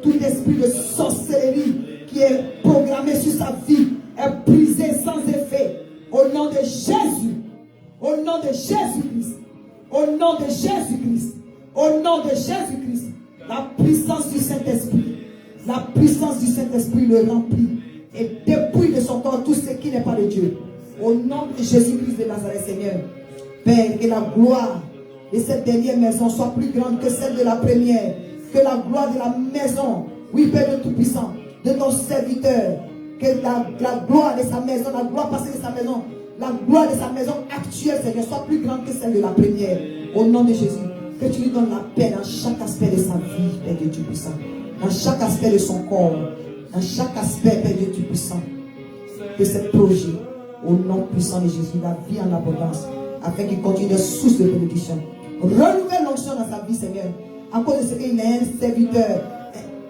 Tout esprit de sorcellerie qui est programmé sur sa vie est brisé sans effet. Au nom de Jésus. Au nom de Jésus-Christ. Au nom de Jésus-Christ. Au nom de Jésus-Christ. La puissance du Saint-Esprit. La puissance du Saint-Esprit le remplit et dépouille de son corps tout ce qui n'est pas de Dieu. Au nom de Jésus-Christ de Nazareth, Seigneur. Père, que la gloire de cette dernière maison soit plus grande que celle de la première. Que la gloire de la maison, oui, Père de Tout-Puissant, de ton serviteur, que la gloire de sa maison, la gloire passée de sa maison, la gloire de sa maison actuelle, Seigneur, soit plus grande que celle de la première. Au nom de Jésus, que tu lui donnes la paix dans chaque aspect de sa vie, Père Dieu Tout-Puissant. Dans chaque aspect de son corps, dans chaque aspect, Père Dieu Tout-Puissant, de ce projet, au nom puissant de Jésus, la vie en abondance, afin qu'il continue de source de bénédiction. Renouvelle l'onction dans sa vie, Seigneur, à cause de ce qu'il est un serviteur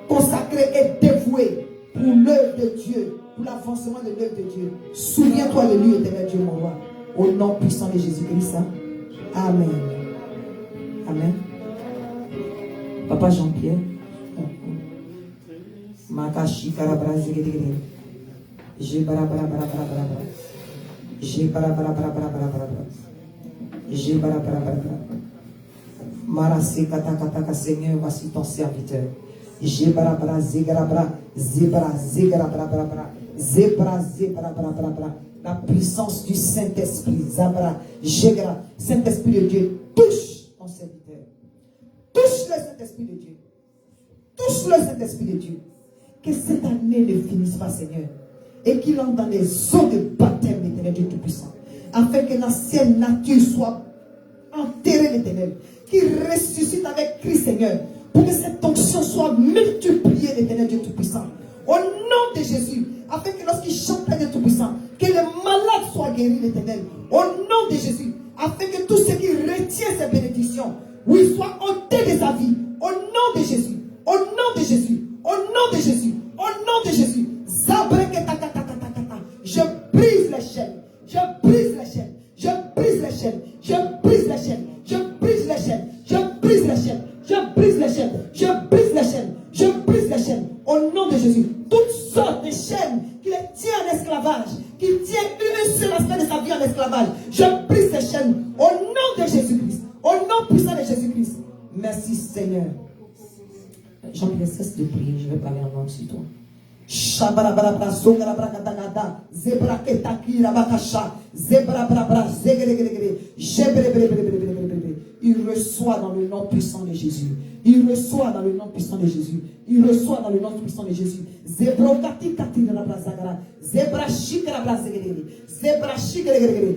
consacré et dévoué pour l'œuvre de Dieu, pour l'avancement de l'œuvre de Dieu. Souviens-toi de lui, éternel Dieu, mon roi, au nom puissant de Jésus-Christ. Amen. Amen. Papa Jean-Pierre. Makashi karabra zigiri. Je bara bara bara bara bara. Je bara bara bara bara bara bara. Je bara bara bara bara. Marase kata kata ka Seigneur, voici ton serviteur. Je bara bara zigara bara zebra zigara bara bara bara. Zebra zebra bara bara bara. La puissance du Saint-Esprit, Zabra, Jégra, Saint-Esprit de Dieu, touche ton serviteur. Touche le Saint-Esprit de Dieu. Touche le Saint-Esprit de Dieu. Que cette année ne finisse pas, Seigneur, et qu'il entre dans les eaux de baptême, l'Éternel Dieu Tout-Puissant, afin que l'ancienne nature soit enterrée, l'Éternel, qu'il ressuscite avec Christ, Seigneur, pour que cette onction soit multipliée, l'Éternel Dieu Tout-Puissant, au nom de Jésus, afin que lorsqu'il chante Père Dieu Tout-Puissant, que les malades soient guéris, l'Éternel, au nom de Jésus, afin que tout ce qui retient ces bénédictions, oui, soit ôté de sa vie, au nom de Jésus, au nom de Jésus. Au nom de Jésus, au nom de Jésus, je brise les chaînes, je brise les chaînes, je brise les chaînes, je brise les chaînes, je brise les chaînes, je brise les chaînes, je brise les chaînes, je brise les chaînes, je brise les chaînes, au nom de Jésus. Toutes sortes de chaînes qui les tiennent en esclavage, qui tiennent une seule aspect de sa vie en esclavage, je brise ces chaînes au nom de Jésus-Christ, au nom puissant de Jésus-Christ. Merci Seigneur. Jean-Pierre, cesse de prier, je vais parler en langue sur toi. Shabarabara, Zongarabrakatagada, Zebraketaki, Rabakasha, Zebrabrabra, Zegregregre, il reçoit dans le nom puissant de Jésus. Il reçoit dans le nom puissant de Jésus. Il reçoit dans le nom puissant de Jésus. Zebrokati kati rabrazagara, Zebrashik rabrazegre, Zebrashik regregre,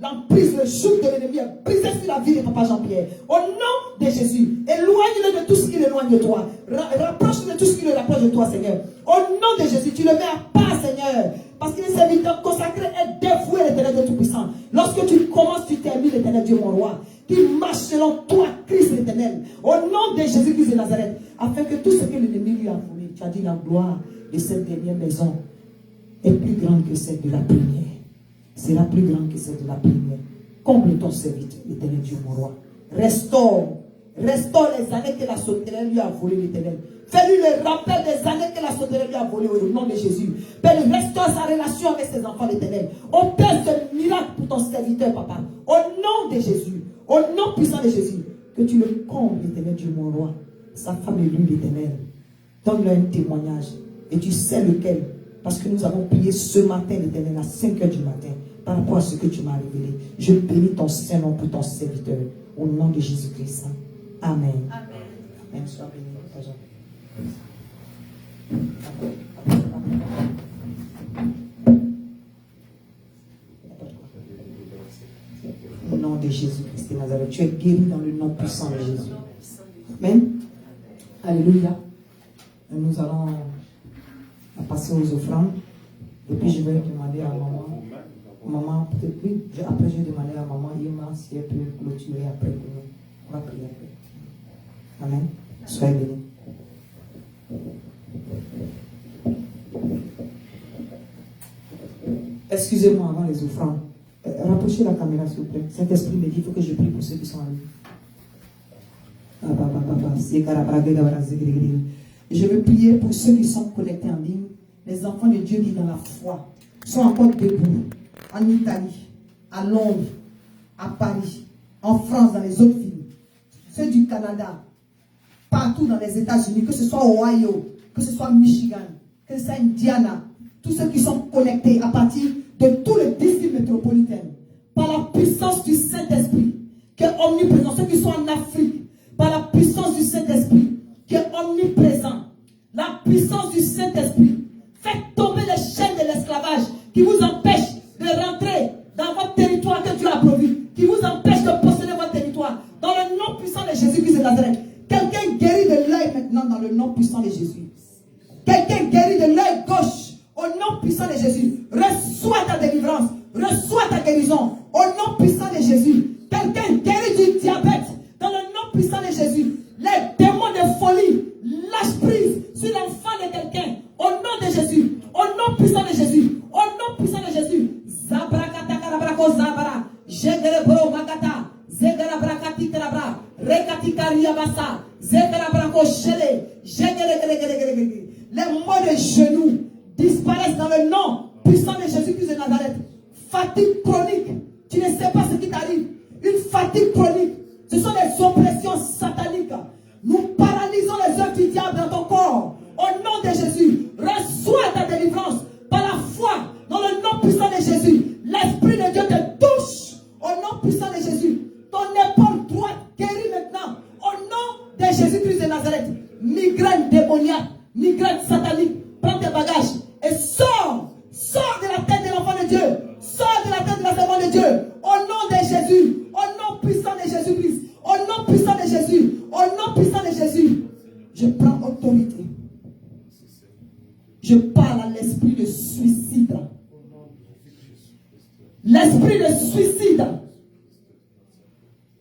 l'emprise, le joug de l'ennemi est brisé sur la vie de Papa Jean-Pierre. Au nom de Jésus, éloigne-le de tout ce qui l'éloigne de toi. Rapproche-le de tout ce qui le rapproche de toi, Seigneur. Au nom de Jésus, tu le mets à part, Seigneur. Parce qu'il est serviteur consacré et dévoué, l'Éternel Dieu Tout-Puissant. Lorsque tu commences, tu termines, l'Éternel Dieu, mon roi. Qu'il marche selon toi, Christ l'Éternel. Au nom de Jésus-Christ de Nazareth. Afin que tout ce que l'ennemi lui a volé, tu as dit la gloire de cette dernière maison est plus grande que celle de la première. Sera plus grande que celle de la première. Comble ton serviteur, l'Éternel Dieu, mon roi. Restaure les années que la sauterelle lui a volé, l'Éternel. Fais-lui le rappel des années que la sauterelle lui a volé au nom de Jésus. Père, restaure sa relation avec ses enfants, l'Éternel. Opère ce miracle pour ton serviteur, papa. Au nom de Jésus, au nom puissant de Jésus, que tu le combles, l'Éternel Dieu, mon roi. Sa femme et lui, l'Éternel. Donne-leur un témoignage. Et tu sais lequel. Parce que nous avons prié ce matin, l'Éternel, à 5 h du matin. Par rapport à ce que tu m'as révélé. Je bénis ton Saint-Nom pour ton serviteur. Au nom de Jésus-Christ. Amen. Amen. Amen. Sois béni, Papa Jean. Au nom de Jésus-Christ de Nazareth. Tu es guéri dans le nom puissant de Jésus. Amen. Alléluia. Nous allons passer aux offrandes. Et puis je vais demander à maman Maman, peut-être, oui, après j'ai demandé à maman Irma si elle peut clôturer après pour nous. On va prier après. Amen. Soyez bénis. Excusez-moi avant les offrandes. Rapprochez la caméra s'il vous plaît. Saint-Esprit me dit il faut que je prie pour ceux qui sont en ligne. Je veux prier pour ceux qui sont connectés en ligne. Les enfants de Dieu qui dans la foi sont encore debout. En Italie, à Londres, à Paris, en France, dans les autres villes. Ceux du Canada, partout dans les États-Unis, que ce soit Ohio, que ce soit Michigan, que ce soit Indiana, tous ceux qui sont connectés à partir de tout le district métropolitain, par la puissance du Saint-Esprit, qui est omniprésent, ceux qui sont en Afrique, par la puissance du Saint-Esprit, qui est omniprésent, la puissance du Saint-Esprit, faites tomber les chaînes de l'esclavage qui vous empêchent de rentrer dans votre territoire que Dieu a provu, qui vous empêchent de posséder votre territoire, dans le nom puissant de Jésus-Christ de Nazareth. Quelqu'un guérit de l'œil maintenant dans le nom puissant de Jésus. Quelqu'un guérit de l'œil gauche au nom puissant de Jésus. Reçois ta délivrance, reçois ta guérison au nom puissant de Jésus. Quelqu'un guérit du diabète dans le nom puissant de Jésus. Les démons de folie lâchent prise sur l'enfant de quelqu'un au nom de Jésus, au nom puissant de Jésus, au nom puissant de Jésus. Zabrakata karabrako zabara, jegerebro magata, zegarabrakati karabra, rekati kariabasa, zegarabrako shele, jegeregere. Les mots de genoux disparaissent dans le nom puissant de Jésus-Christ de Nazareth. Fatigue chronique, tu ne sais pas ce qui t'arrive. Une fatigue chronique, ce sont des oppressions sataniques. Nous paralysons les œuvres du diable dans ton corps. Au nom de Jésus, reçois ta délivrance par la foi dans le nom puissant de Jésus. L'Esprit de Dieu te touche au nom puissant de Jésus. Ton épaule droite guérit maintenant au nom de Jésus-Christ de Nazareth. Migraine démoniaque, migraine satanique, prends tes bagages et sors de la tête de l'enfant de Dieu, sors de la tête de la servante de Dieu au nom de Jésus, au nom puissant de Jésus-Christ, au nom puissant de Jésus, au nom puissant de Jésus. Je prends autorité. Je parle à l'esprit de suicide. L'esprit de suicide.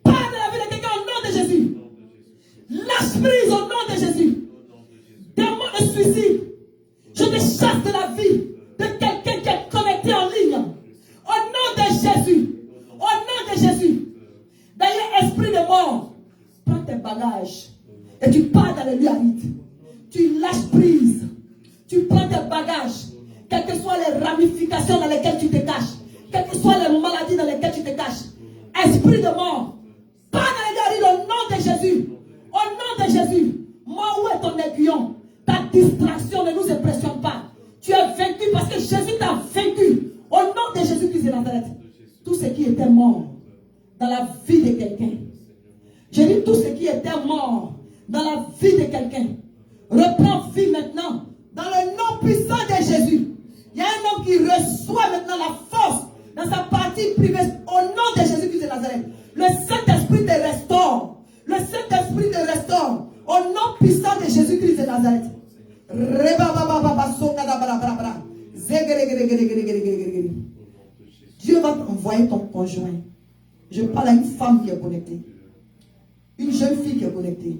Parle de la vie de quelqu'un au nom de Jésus. Lâche prise au nom de Jésus. Démon de suicide. Je te chasse de la vie de quelqu'un qui est connecté en ligne. Au nom de Jésus. Au nom de Jésus. D'ailleurs, esprit de mort, prends tes bagages et tu pars dans les lieux arides. Tu lâches prise. Tu prends tes bagages, quelles que soient les ramifications dans lesquelles tu te caches, quelles que soient les maladies dans lesquelles tu te caches. Esprit de mort, pas dans les lieux arides au nom de Jésus. Au nom de Jésus. Moi, où est ton aiguillon? Ta distraction ne nous impressionne pas. Tu es vaincu parce que Jésus t'a vaincu. Au nom de Jésus-Christ de Nazareth. Tout ce qui était mort dans la vie de quelqu'un. Je dis tout ce qui était mort dans la vie de quelqu'un. Reprends vie maintenant. Dans le nom puissant de Jésus. Il y a un homme qui reçoit maintenant la force dans sa partie privée. Au nom de Jésus-Christ de Nazareth. Le Saint-Esprit te restaure. Le Saint-Esprit te restaure. Au nom puissant de Jésus-Christ de Nazareth. Dieu va t'envoyer ton conjoint. Je parle à une femme qui est connectée. Une jeune fille qui est connectée.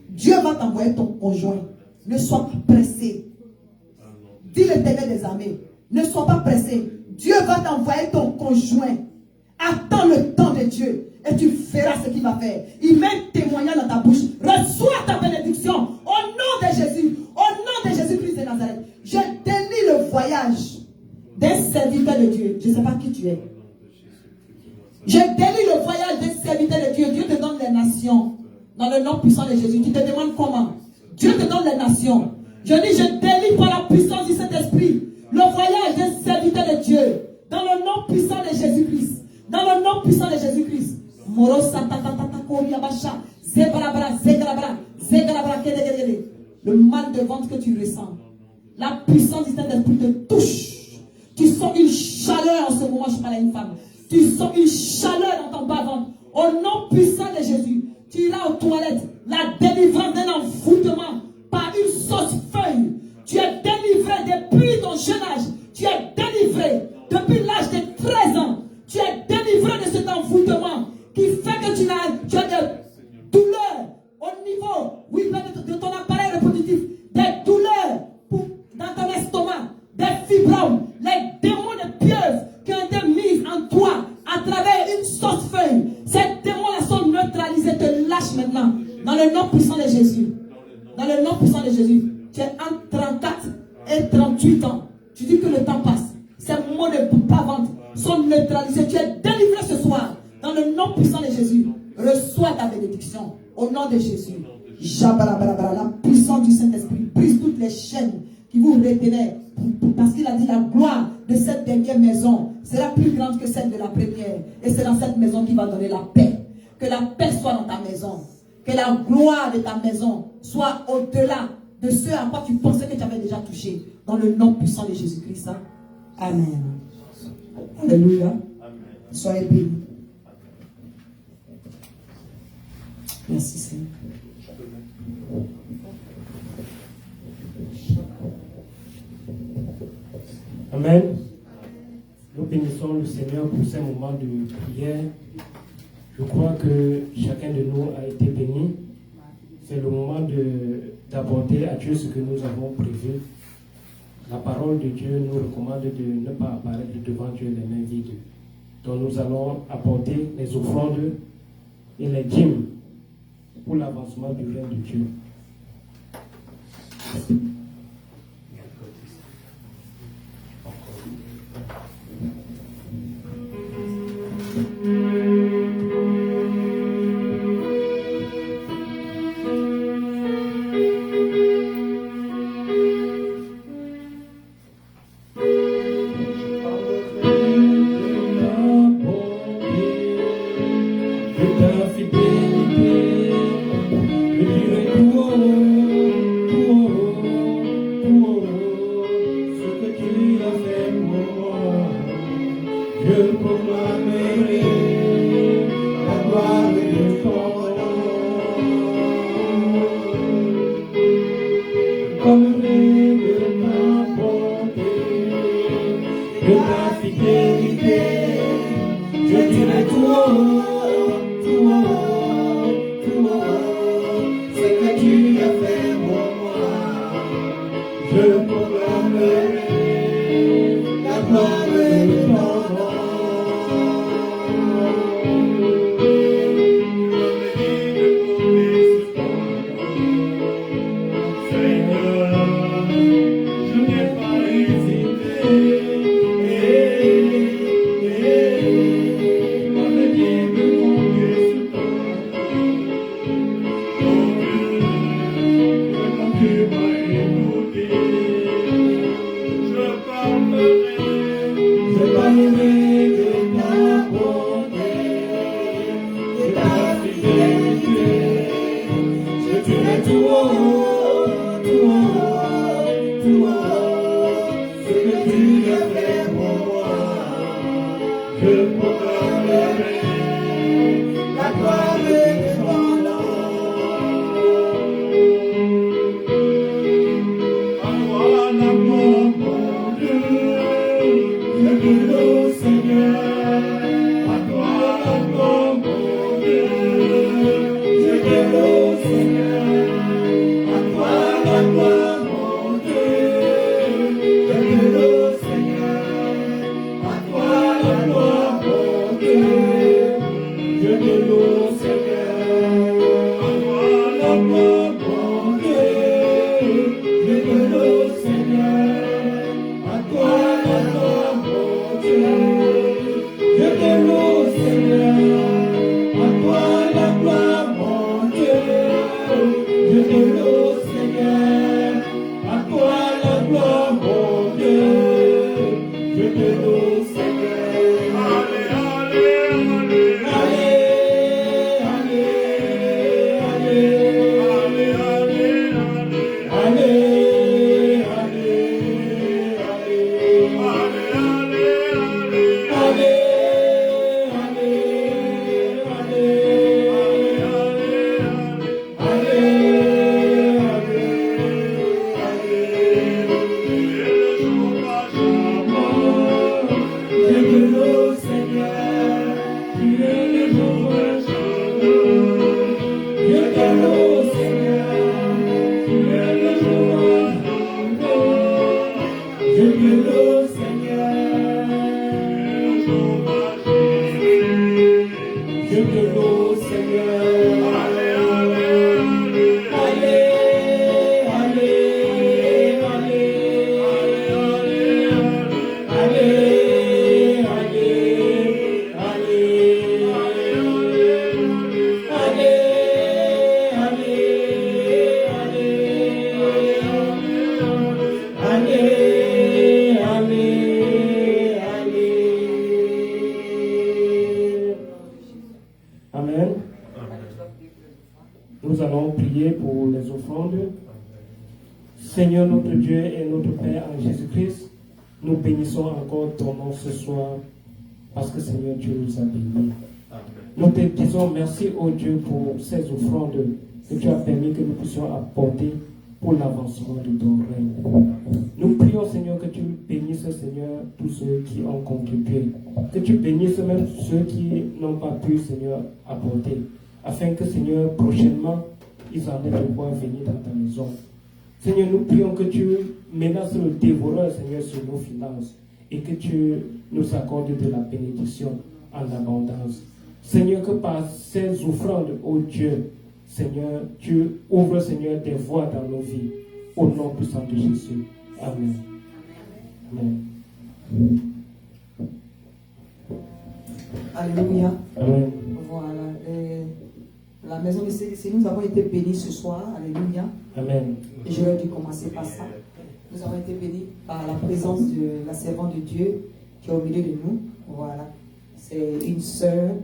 Dieu va t'envoyer ton conjoint. Ne sois pas pressé. Dis l'Éternel des armées. Ne sois pas pressé. Dieu va t'envoyer ton conjoint. Attends le temps de Dieu. Et tu feras ce qu'il va faire. Il met un témoignage dans ta bouche. Reçois ta bénédiction. Au nom de Jésus. Au nom de Jésus-Christ de Nazareth. Je délie le voyage d'un serviteur de Dieu. Je ne sais pas qui tu es. Je délie le voyage d'un serviteur de Dieu. Dieu te donne les nations. Dans le nom puissant de Jésus. Tu te demandes comment. Dieu te donne les nations. Je dis, je délie par la puissance du Saint-Esprit le voyage d'un serviteur de Dieu. Dans le nom puissant de Jésus-Christ. Dans le nom puissant de Jésus-Christ. Moro Santa Tata Koria Bacha. Zebrabra, Zegrabra, Zegrabra, Kedegede. Le mal de ventre que tu ressens. La puissance du Saint-Esprit te touche. Tu sens une chaleur en ce moment. Je parle à une femme. Tu sens une chaleur dans ton bas-ventre. Au nom puissant de Jésus. Tu iras aux toilettes. La délivrance d'un envoûtement par une sauce feuille. Tu es délivré depuis ton jeune âge. Tu es délivré depuis l'âge de 13 Peut-être que tu as des douleurs au niveau, oui, de ton appareil reproductif, des douleurs dans ton estomac, des fibromes, les démons de pieuvre qui ont été mis en toi à travers une sauce feuille. Ces démons-là sont neutralisés, te lâchent maintenant. Dans le nom puissant de Jésus. Dans le nom puissant de Jésus. Tu es entre 34 et 38 ans. Tu dis que le temps passe. Ces mots de pas vente sont neutralisés. Tu es délivré ce soir. Dans le nom puissant de Jésus. Reçois ta bénédiction. Au nom de Jésus. La puissance du Saint-Esprit brise toutes les chaînes qui vous retenaient. Parce qu'il a dit la gloire de cette dernière maison sera plus grande que celle de la première. Et c'est dans cette maison qu'il va donner la paix. Que la paix soit dans ta maison. Que la gloire de ta maison soit au-delà de ce à quoi tu pensais que tu avais déjà touché. Dans le nom puissant de Jésus-Christ. Amen. Alléluia. Soyez bénis. Merci Seigneur. Amen. Nous bénissons le Seigneur pour ces moments de prière. Je crois que chacun de nous a été béni. C'est le moment d'apporter à Dieu ce que nous avons prévu. La parole de Dieu nous recommande de ne pas apparaître devant Dieu les mains vides. Donc nous allons apporter les offrandes et les dîmes pour l'avancement du règne de Dieu. Je dirai tout haut, Dieu de nos seigneurs. Amen. Nous allons prier pour les offrandes. Seigneur notre Dieu et notre Père en Jésus-Christ, nous bénissons encore ton nom ce soir parce que Seigneur Dieu nous a bénis. Nous te disons merci au Dieu pour ces offrandes que tu as permis que nous puissions apporter pour l'avancement de ton règne. Nous prions Seigneur que tu bénisses Seigneur tous ceux qui ont contribué, que tu bénisses même ceux qui n'ont pas pu Seigneur apporter, afin que Seigneur prochainement ils en aient de pouvoir venir dans ta maison. Seigneur, nous prions que tu menaces le dévoreur Seigneur sur nos finances et que tu nous accordes de la bénédiction en abondance. Seigneur, que par ces offrandes, ô Dieu, Seigneur, tu ouvres, Seigneur, des voies dans nos vies. Au nom puissant de Jésus. Amen. Amen. Alléluia. Amen. Voilà. La maison de CDC, nous avons été bénis ce soir. Alléluia. Amen. Et je vais dû commencer par ça. Nous avons été bénis par la présence de la servante de Dieu qui est au milieu de nous. Voilà. C'est une sœur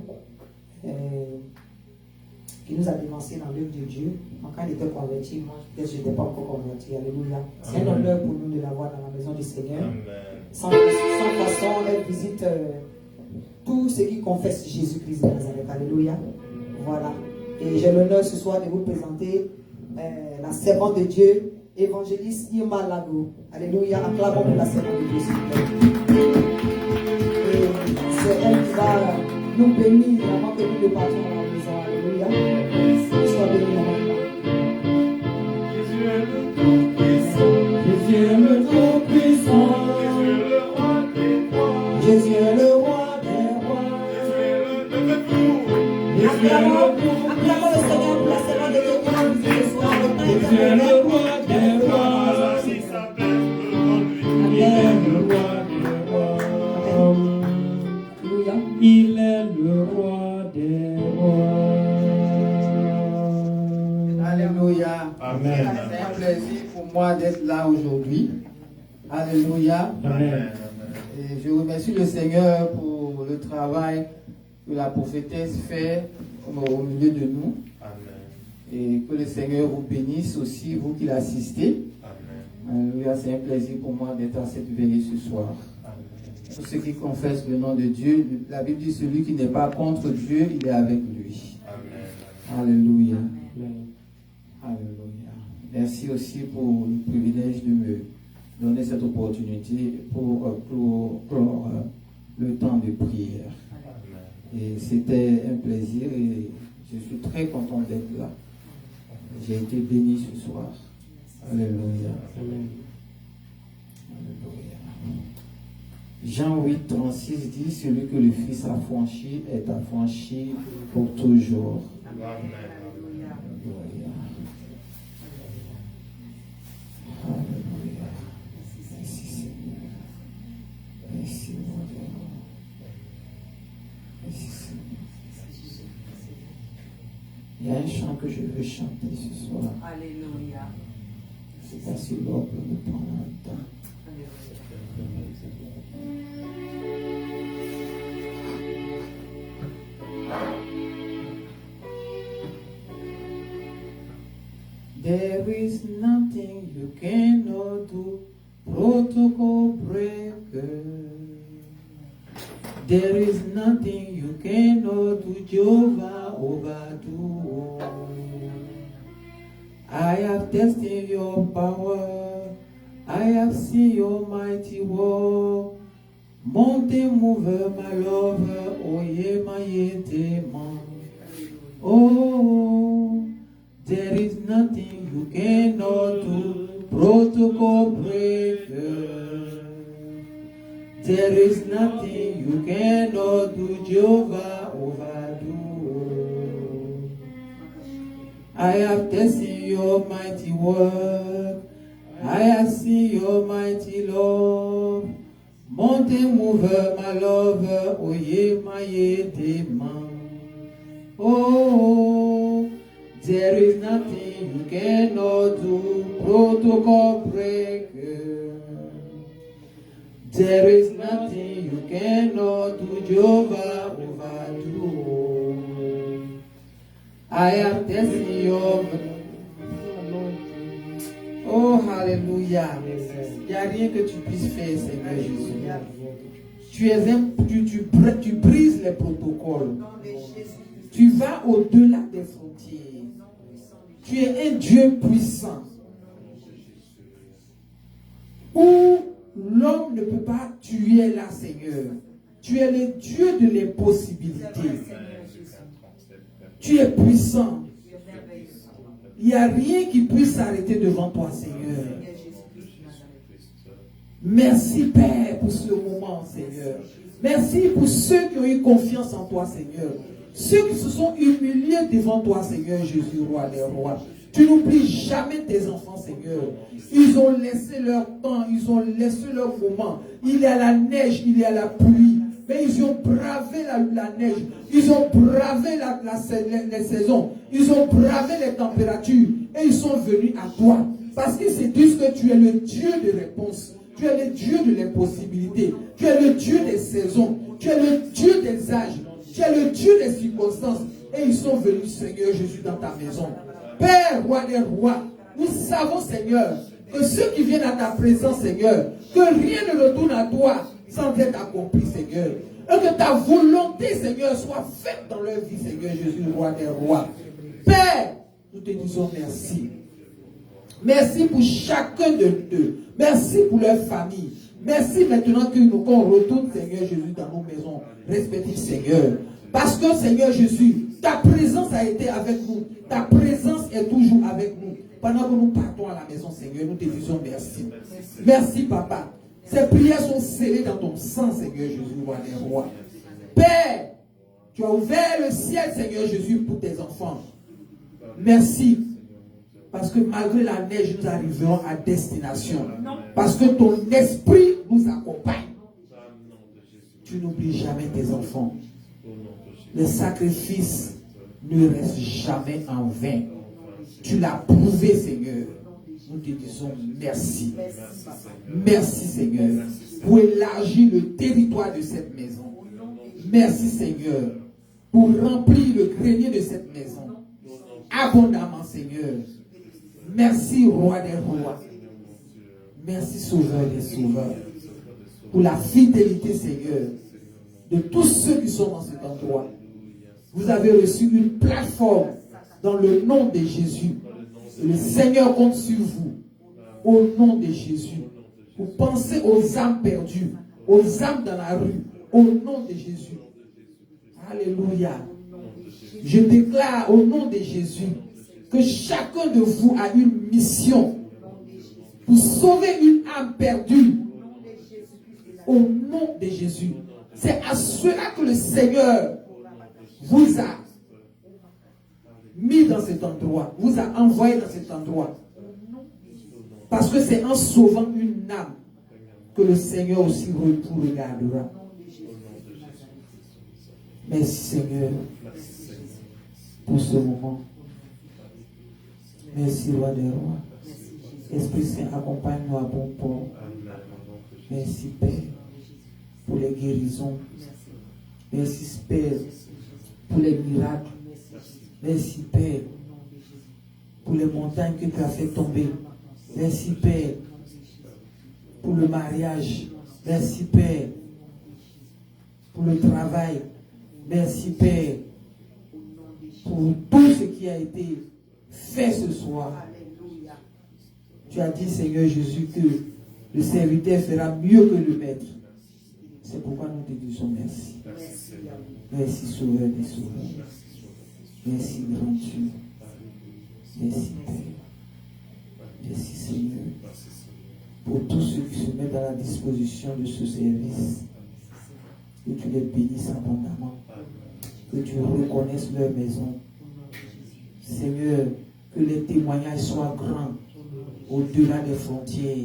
qui nous a dévancé dans l'œuvre de Dieu. Donc, quand elle était convertie, moi, je n'étais pas encore converti. Alléluia. C'est un honneur pour nous de l'avoir dans la maison du Seigneur. Sans façon, elle visite tous ceux qui confessent Jésus-Christ de Nazareth. Alléluia. Voilà. Et j'ai l'honneur ce soir de vous présenter la servante de Dieu, évangéliste Irma Lago. Alléluia. Acclamons pour la servante de Dieu, s'il vous plaît. Et c'est elle qui va nous bénir avant que nous ne partions dans la maison. Alléluia. Sois béni, maman. Jésus est le Tout-Puissant. Jésus est le Tout-Puissant. Jésus est le roi des rois. Jésus est le roi des rois. Jésus est le tout. Acclamons le Seigneur pour la servante de Dieu qui nous visite ce soir. Jésus est le roi des rois. Si sa plaît, Il est le roi des rois. Alléluia. Il est le roi des rois. Alléluia. Amen. C'est un plaisir pour moi d'être là aujourd'hui. Alléluia. Amen. Et je remercie le Seigneur pour le travail que la prophétesse fait au milieu de nous. Amen. Et que le Seigneur vous bénisse aussi, vous qui l'assistez. Amen. Alléluia. C'est un plaisir pour moi d'être à cette veillée ce soir. Amen. Pour ceux qui confessent le nom de Dieu, la Bible dit celui qui n'est pas contre Dieu, il est avec lui. Amen. Alléluia. Amen. Alléluia. Merci aussi pour le privilège de me donner cette opportunité pour clore le temps de prière. Et c'était un plaisir et je suis très content d'être là. J'ai été béni ce soir. Alléluia. Amen. Alléluia. Jean 8, 36 dit, celui que le Fils a franchi est affranchi pour toujours. Amen. Alléluia. Alléluia. Merci Seigneur. Merci mon Dieu. Merci Seigneur. Il y a un chant que je veux chanter ce soir. Alléluia. Je ne sais pas si l'ordre me prend un temps. There is nothing you cannot do, protocol breaker. There is nothing you cannot do, Jehovah overdo. I have tasted your power, I have seen your mighty war. Mountain mover, my lover, oh yeah, my yetema. Oh, there is nothing you cannot do, protocol breaker. There is nothing you cannot do, Jehovah overdo. I have tasted your mighty work. I have seen your mighty love. Mountain mover, my lover, oh yeah, my man. Oh, there is nothing you cannot do, protocol breaker. There is nothing you cannot do, Jehovah overdo. I have tasted your. Oh, hallelujah. Il n'y a rien que tu puisses faire, Seigneur Jésus. Tu brises les protocoles. Tu vas au-delà des frontières. Tu es un Dieu puissant. Où l'homme ne peut pas, tu es là, Seigneur. Tu es le Dieu de l'impossibilité. Tu es puissant. Il n'y a rien qui puisse s'arrêter devant toi, Seigneur. Merci, Père, pour ce moment, Seigneur. Merci pour ceux qui ont eu confiance en toi, Seigneur. Ceux qui se sont humiliés devant toi, Seigneur Jésus, roi des rois. Tu n'oublies jamais tes enfants, Seigneur. Ils ont laissé leur temps, ils ont laissé leur moment. Il y a la neige, il y a la pluie. Mais ils ont bravé la neige. Ils ont bravé les saisons. Ils ont bravé les températures. Et ils sont venus à toi. Parce qu'ils se disent que tu es le Dieu de réponse. Tu es le Dieu de l'impossibilité. Tu es le Dieu des saisons. Tu es le Dieu des âges. Tu es le Dieu des circonstances. Et ils sont venus, Seigneur Jésus, dans ta maison. Père, roi des rois, nous savons, Seigneur, que ceux qui viennent à ta présence, Seigneur, que rien ne retourne à toi sans être accompli, Seigneur. Et que ta volonté, Seigneur, soit faite dans leur vie, Seigneur Jésus, roi des rois. Père, nous te disons merci. Merci pour chacun d'eux. Merci pour leur famille. Merci maintenant qu'on retourne, Seigneur Jésus, dans nos maisons respectives, Seigneur. Parce que, Seigneur Jésus, ta présence a été avec nous. Ta présence est toujours avec nous. Pendant que nous partons à la maison, Seigneur, nous te disons merci. Merci, Papa. Ces prières sont scellées dans ton sang, Seigneur Jésus, roi des rois. Père, tu as ouvert le ciel, Seigneur Jésus, pour tes enfants. Merci. Parce que malgré la neige, nous arriverons à destination. Parce que ton esprit nous accompagne. Tu n'oublies jamais tes enfants. Le sacrifice ne reste jamais en vain. Tu l'as prouvé, Seigneur. Nous te disons merci. Merci, Seigneur, pour élargir le territoire de cette maison. Merci, Seigneur, pour remplir le grenier de cette maison. Abondamment, Seigneur. Merci, roi des rois. Merci, sauveur des sauveurs. Pour la fidélité, Seigneur, de tous ceux qui sont dans cet endroit. Vous avez reçu une plateforme dans le nom de Jésus. Le Seigneur compte sur vous. Au nom de Jésus. Vous pensez aux âmes perdues, aux âmes dans la rue. Au nom de Jésus. Alléluia. Je déclare au nom de Jésus que chacun de vous a une mission pour sauver une âme perdue. Au nom de Jésus. C'est à cela que le Seigneur vous a mis dans cet endroit, vous a envoyé dans cet endroit. Parce que c'est en sauvant une âme que le Seigneur aussi vous regardera. Merci, Seigneur, pour ce moment. Merci, roi des rois. Esprit Saint, accompagne-nous à bon port. Merci, Père, pour les guérisons. Merci, Père, pour les miracles. Merci, Père, pour les montagnes que tu as fait tomber. Merci, Père, pour le mariage. Merci, Père, pour le travail. Merci, Père, pour tout ce qui a été fait ce soir. Tu as dit, Seigneur Jésus, que le serviteur fera mieux que le maître. C'est pourquoi nous te disons merci. Merci, Sauveur des Sauveurs. Merci, grand Dieu. Merci, Père. Merci, Seigneur, pour tous ceux qui se mettent à la disposition de ce service. Que tu les bénisses abondamment. Que tu reconnaisses leur maison. Seigneur, Que les témoignages soient grands, au-delà des frontières.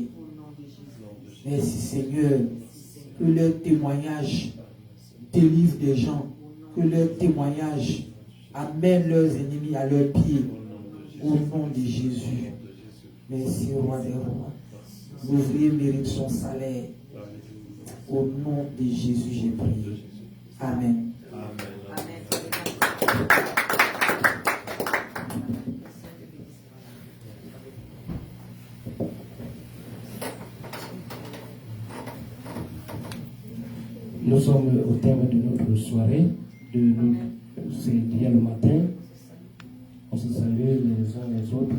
Merci Seigneur. Que leurs témoignages délivrent des gens. Que leurs témoignages amènent leurs ennemis à leurs pieds. Au nom de Jésus. Merci, roi des rois. L'ouvrier mérite son salaire. Au nom de Jésus, j'ai prié. Amen. Nous sommes au terme de notre soirée. C'est d'hier le matin. On se salue les uns les autres.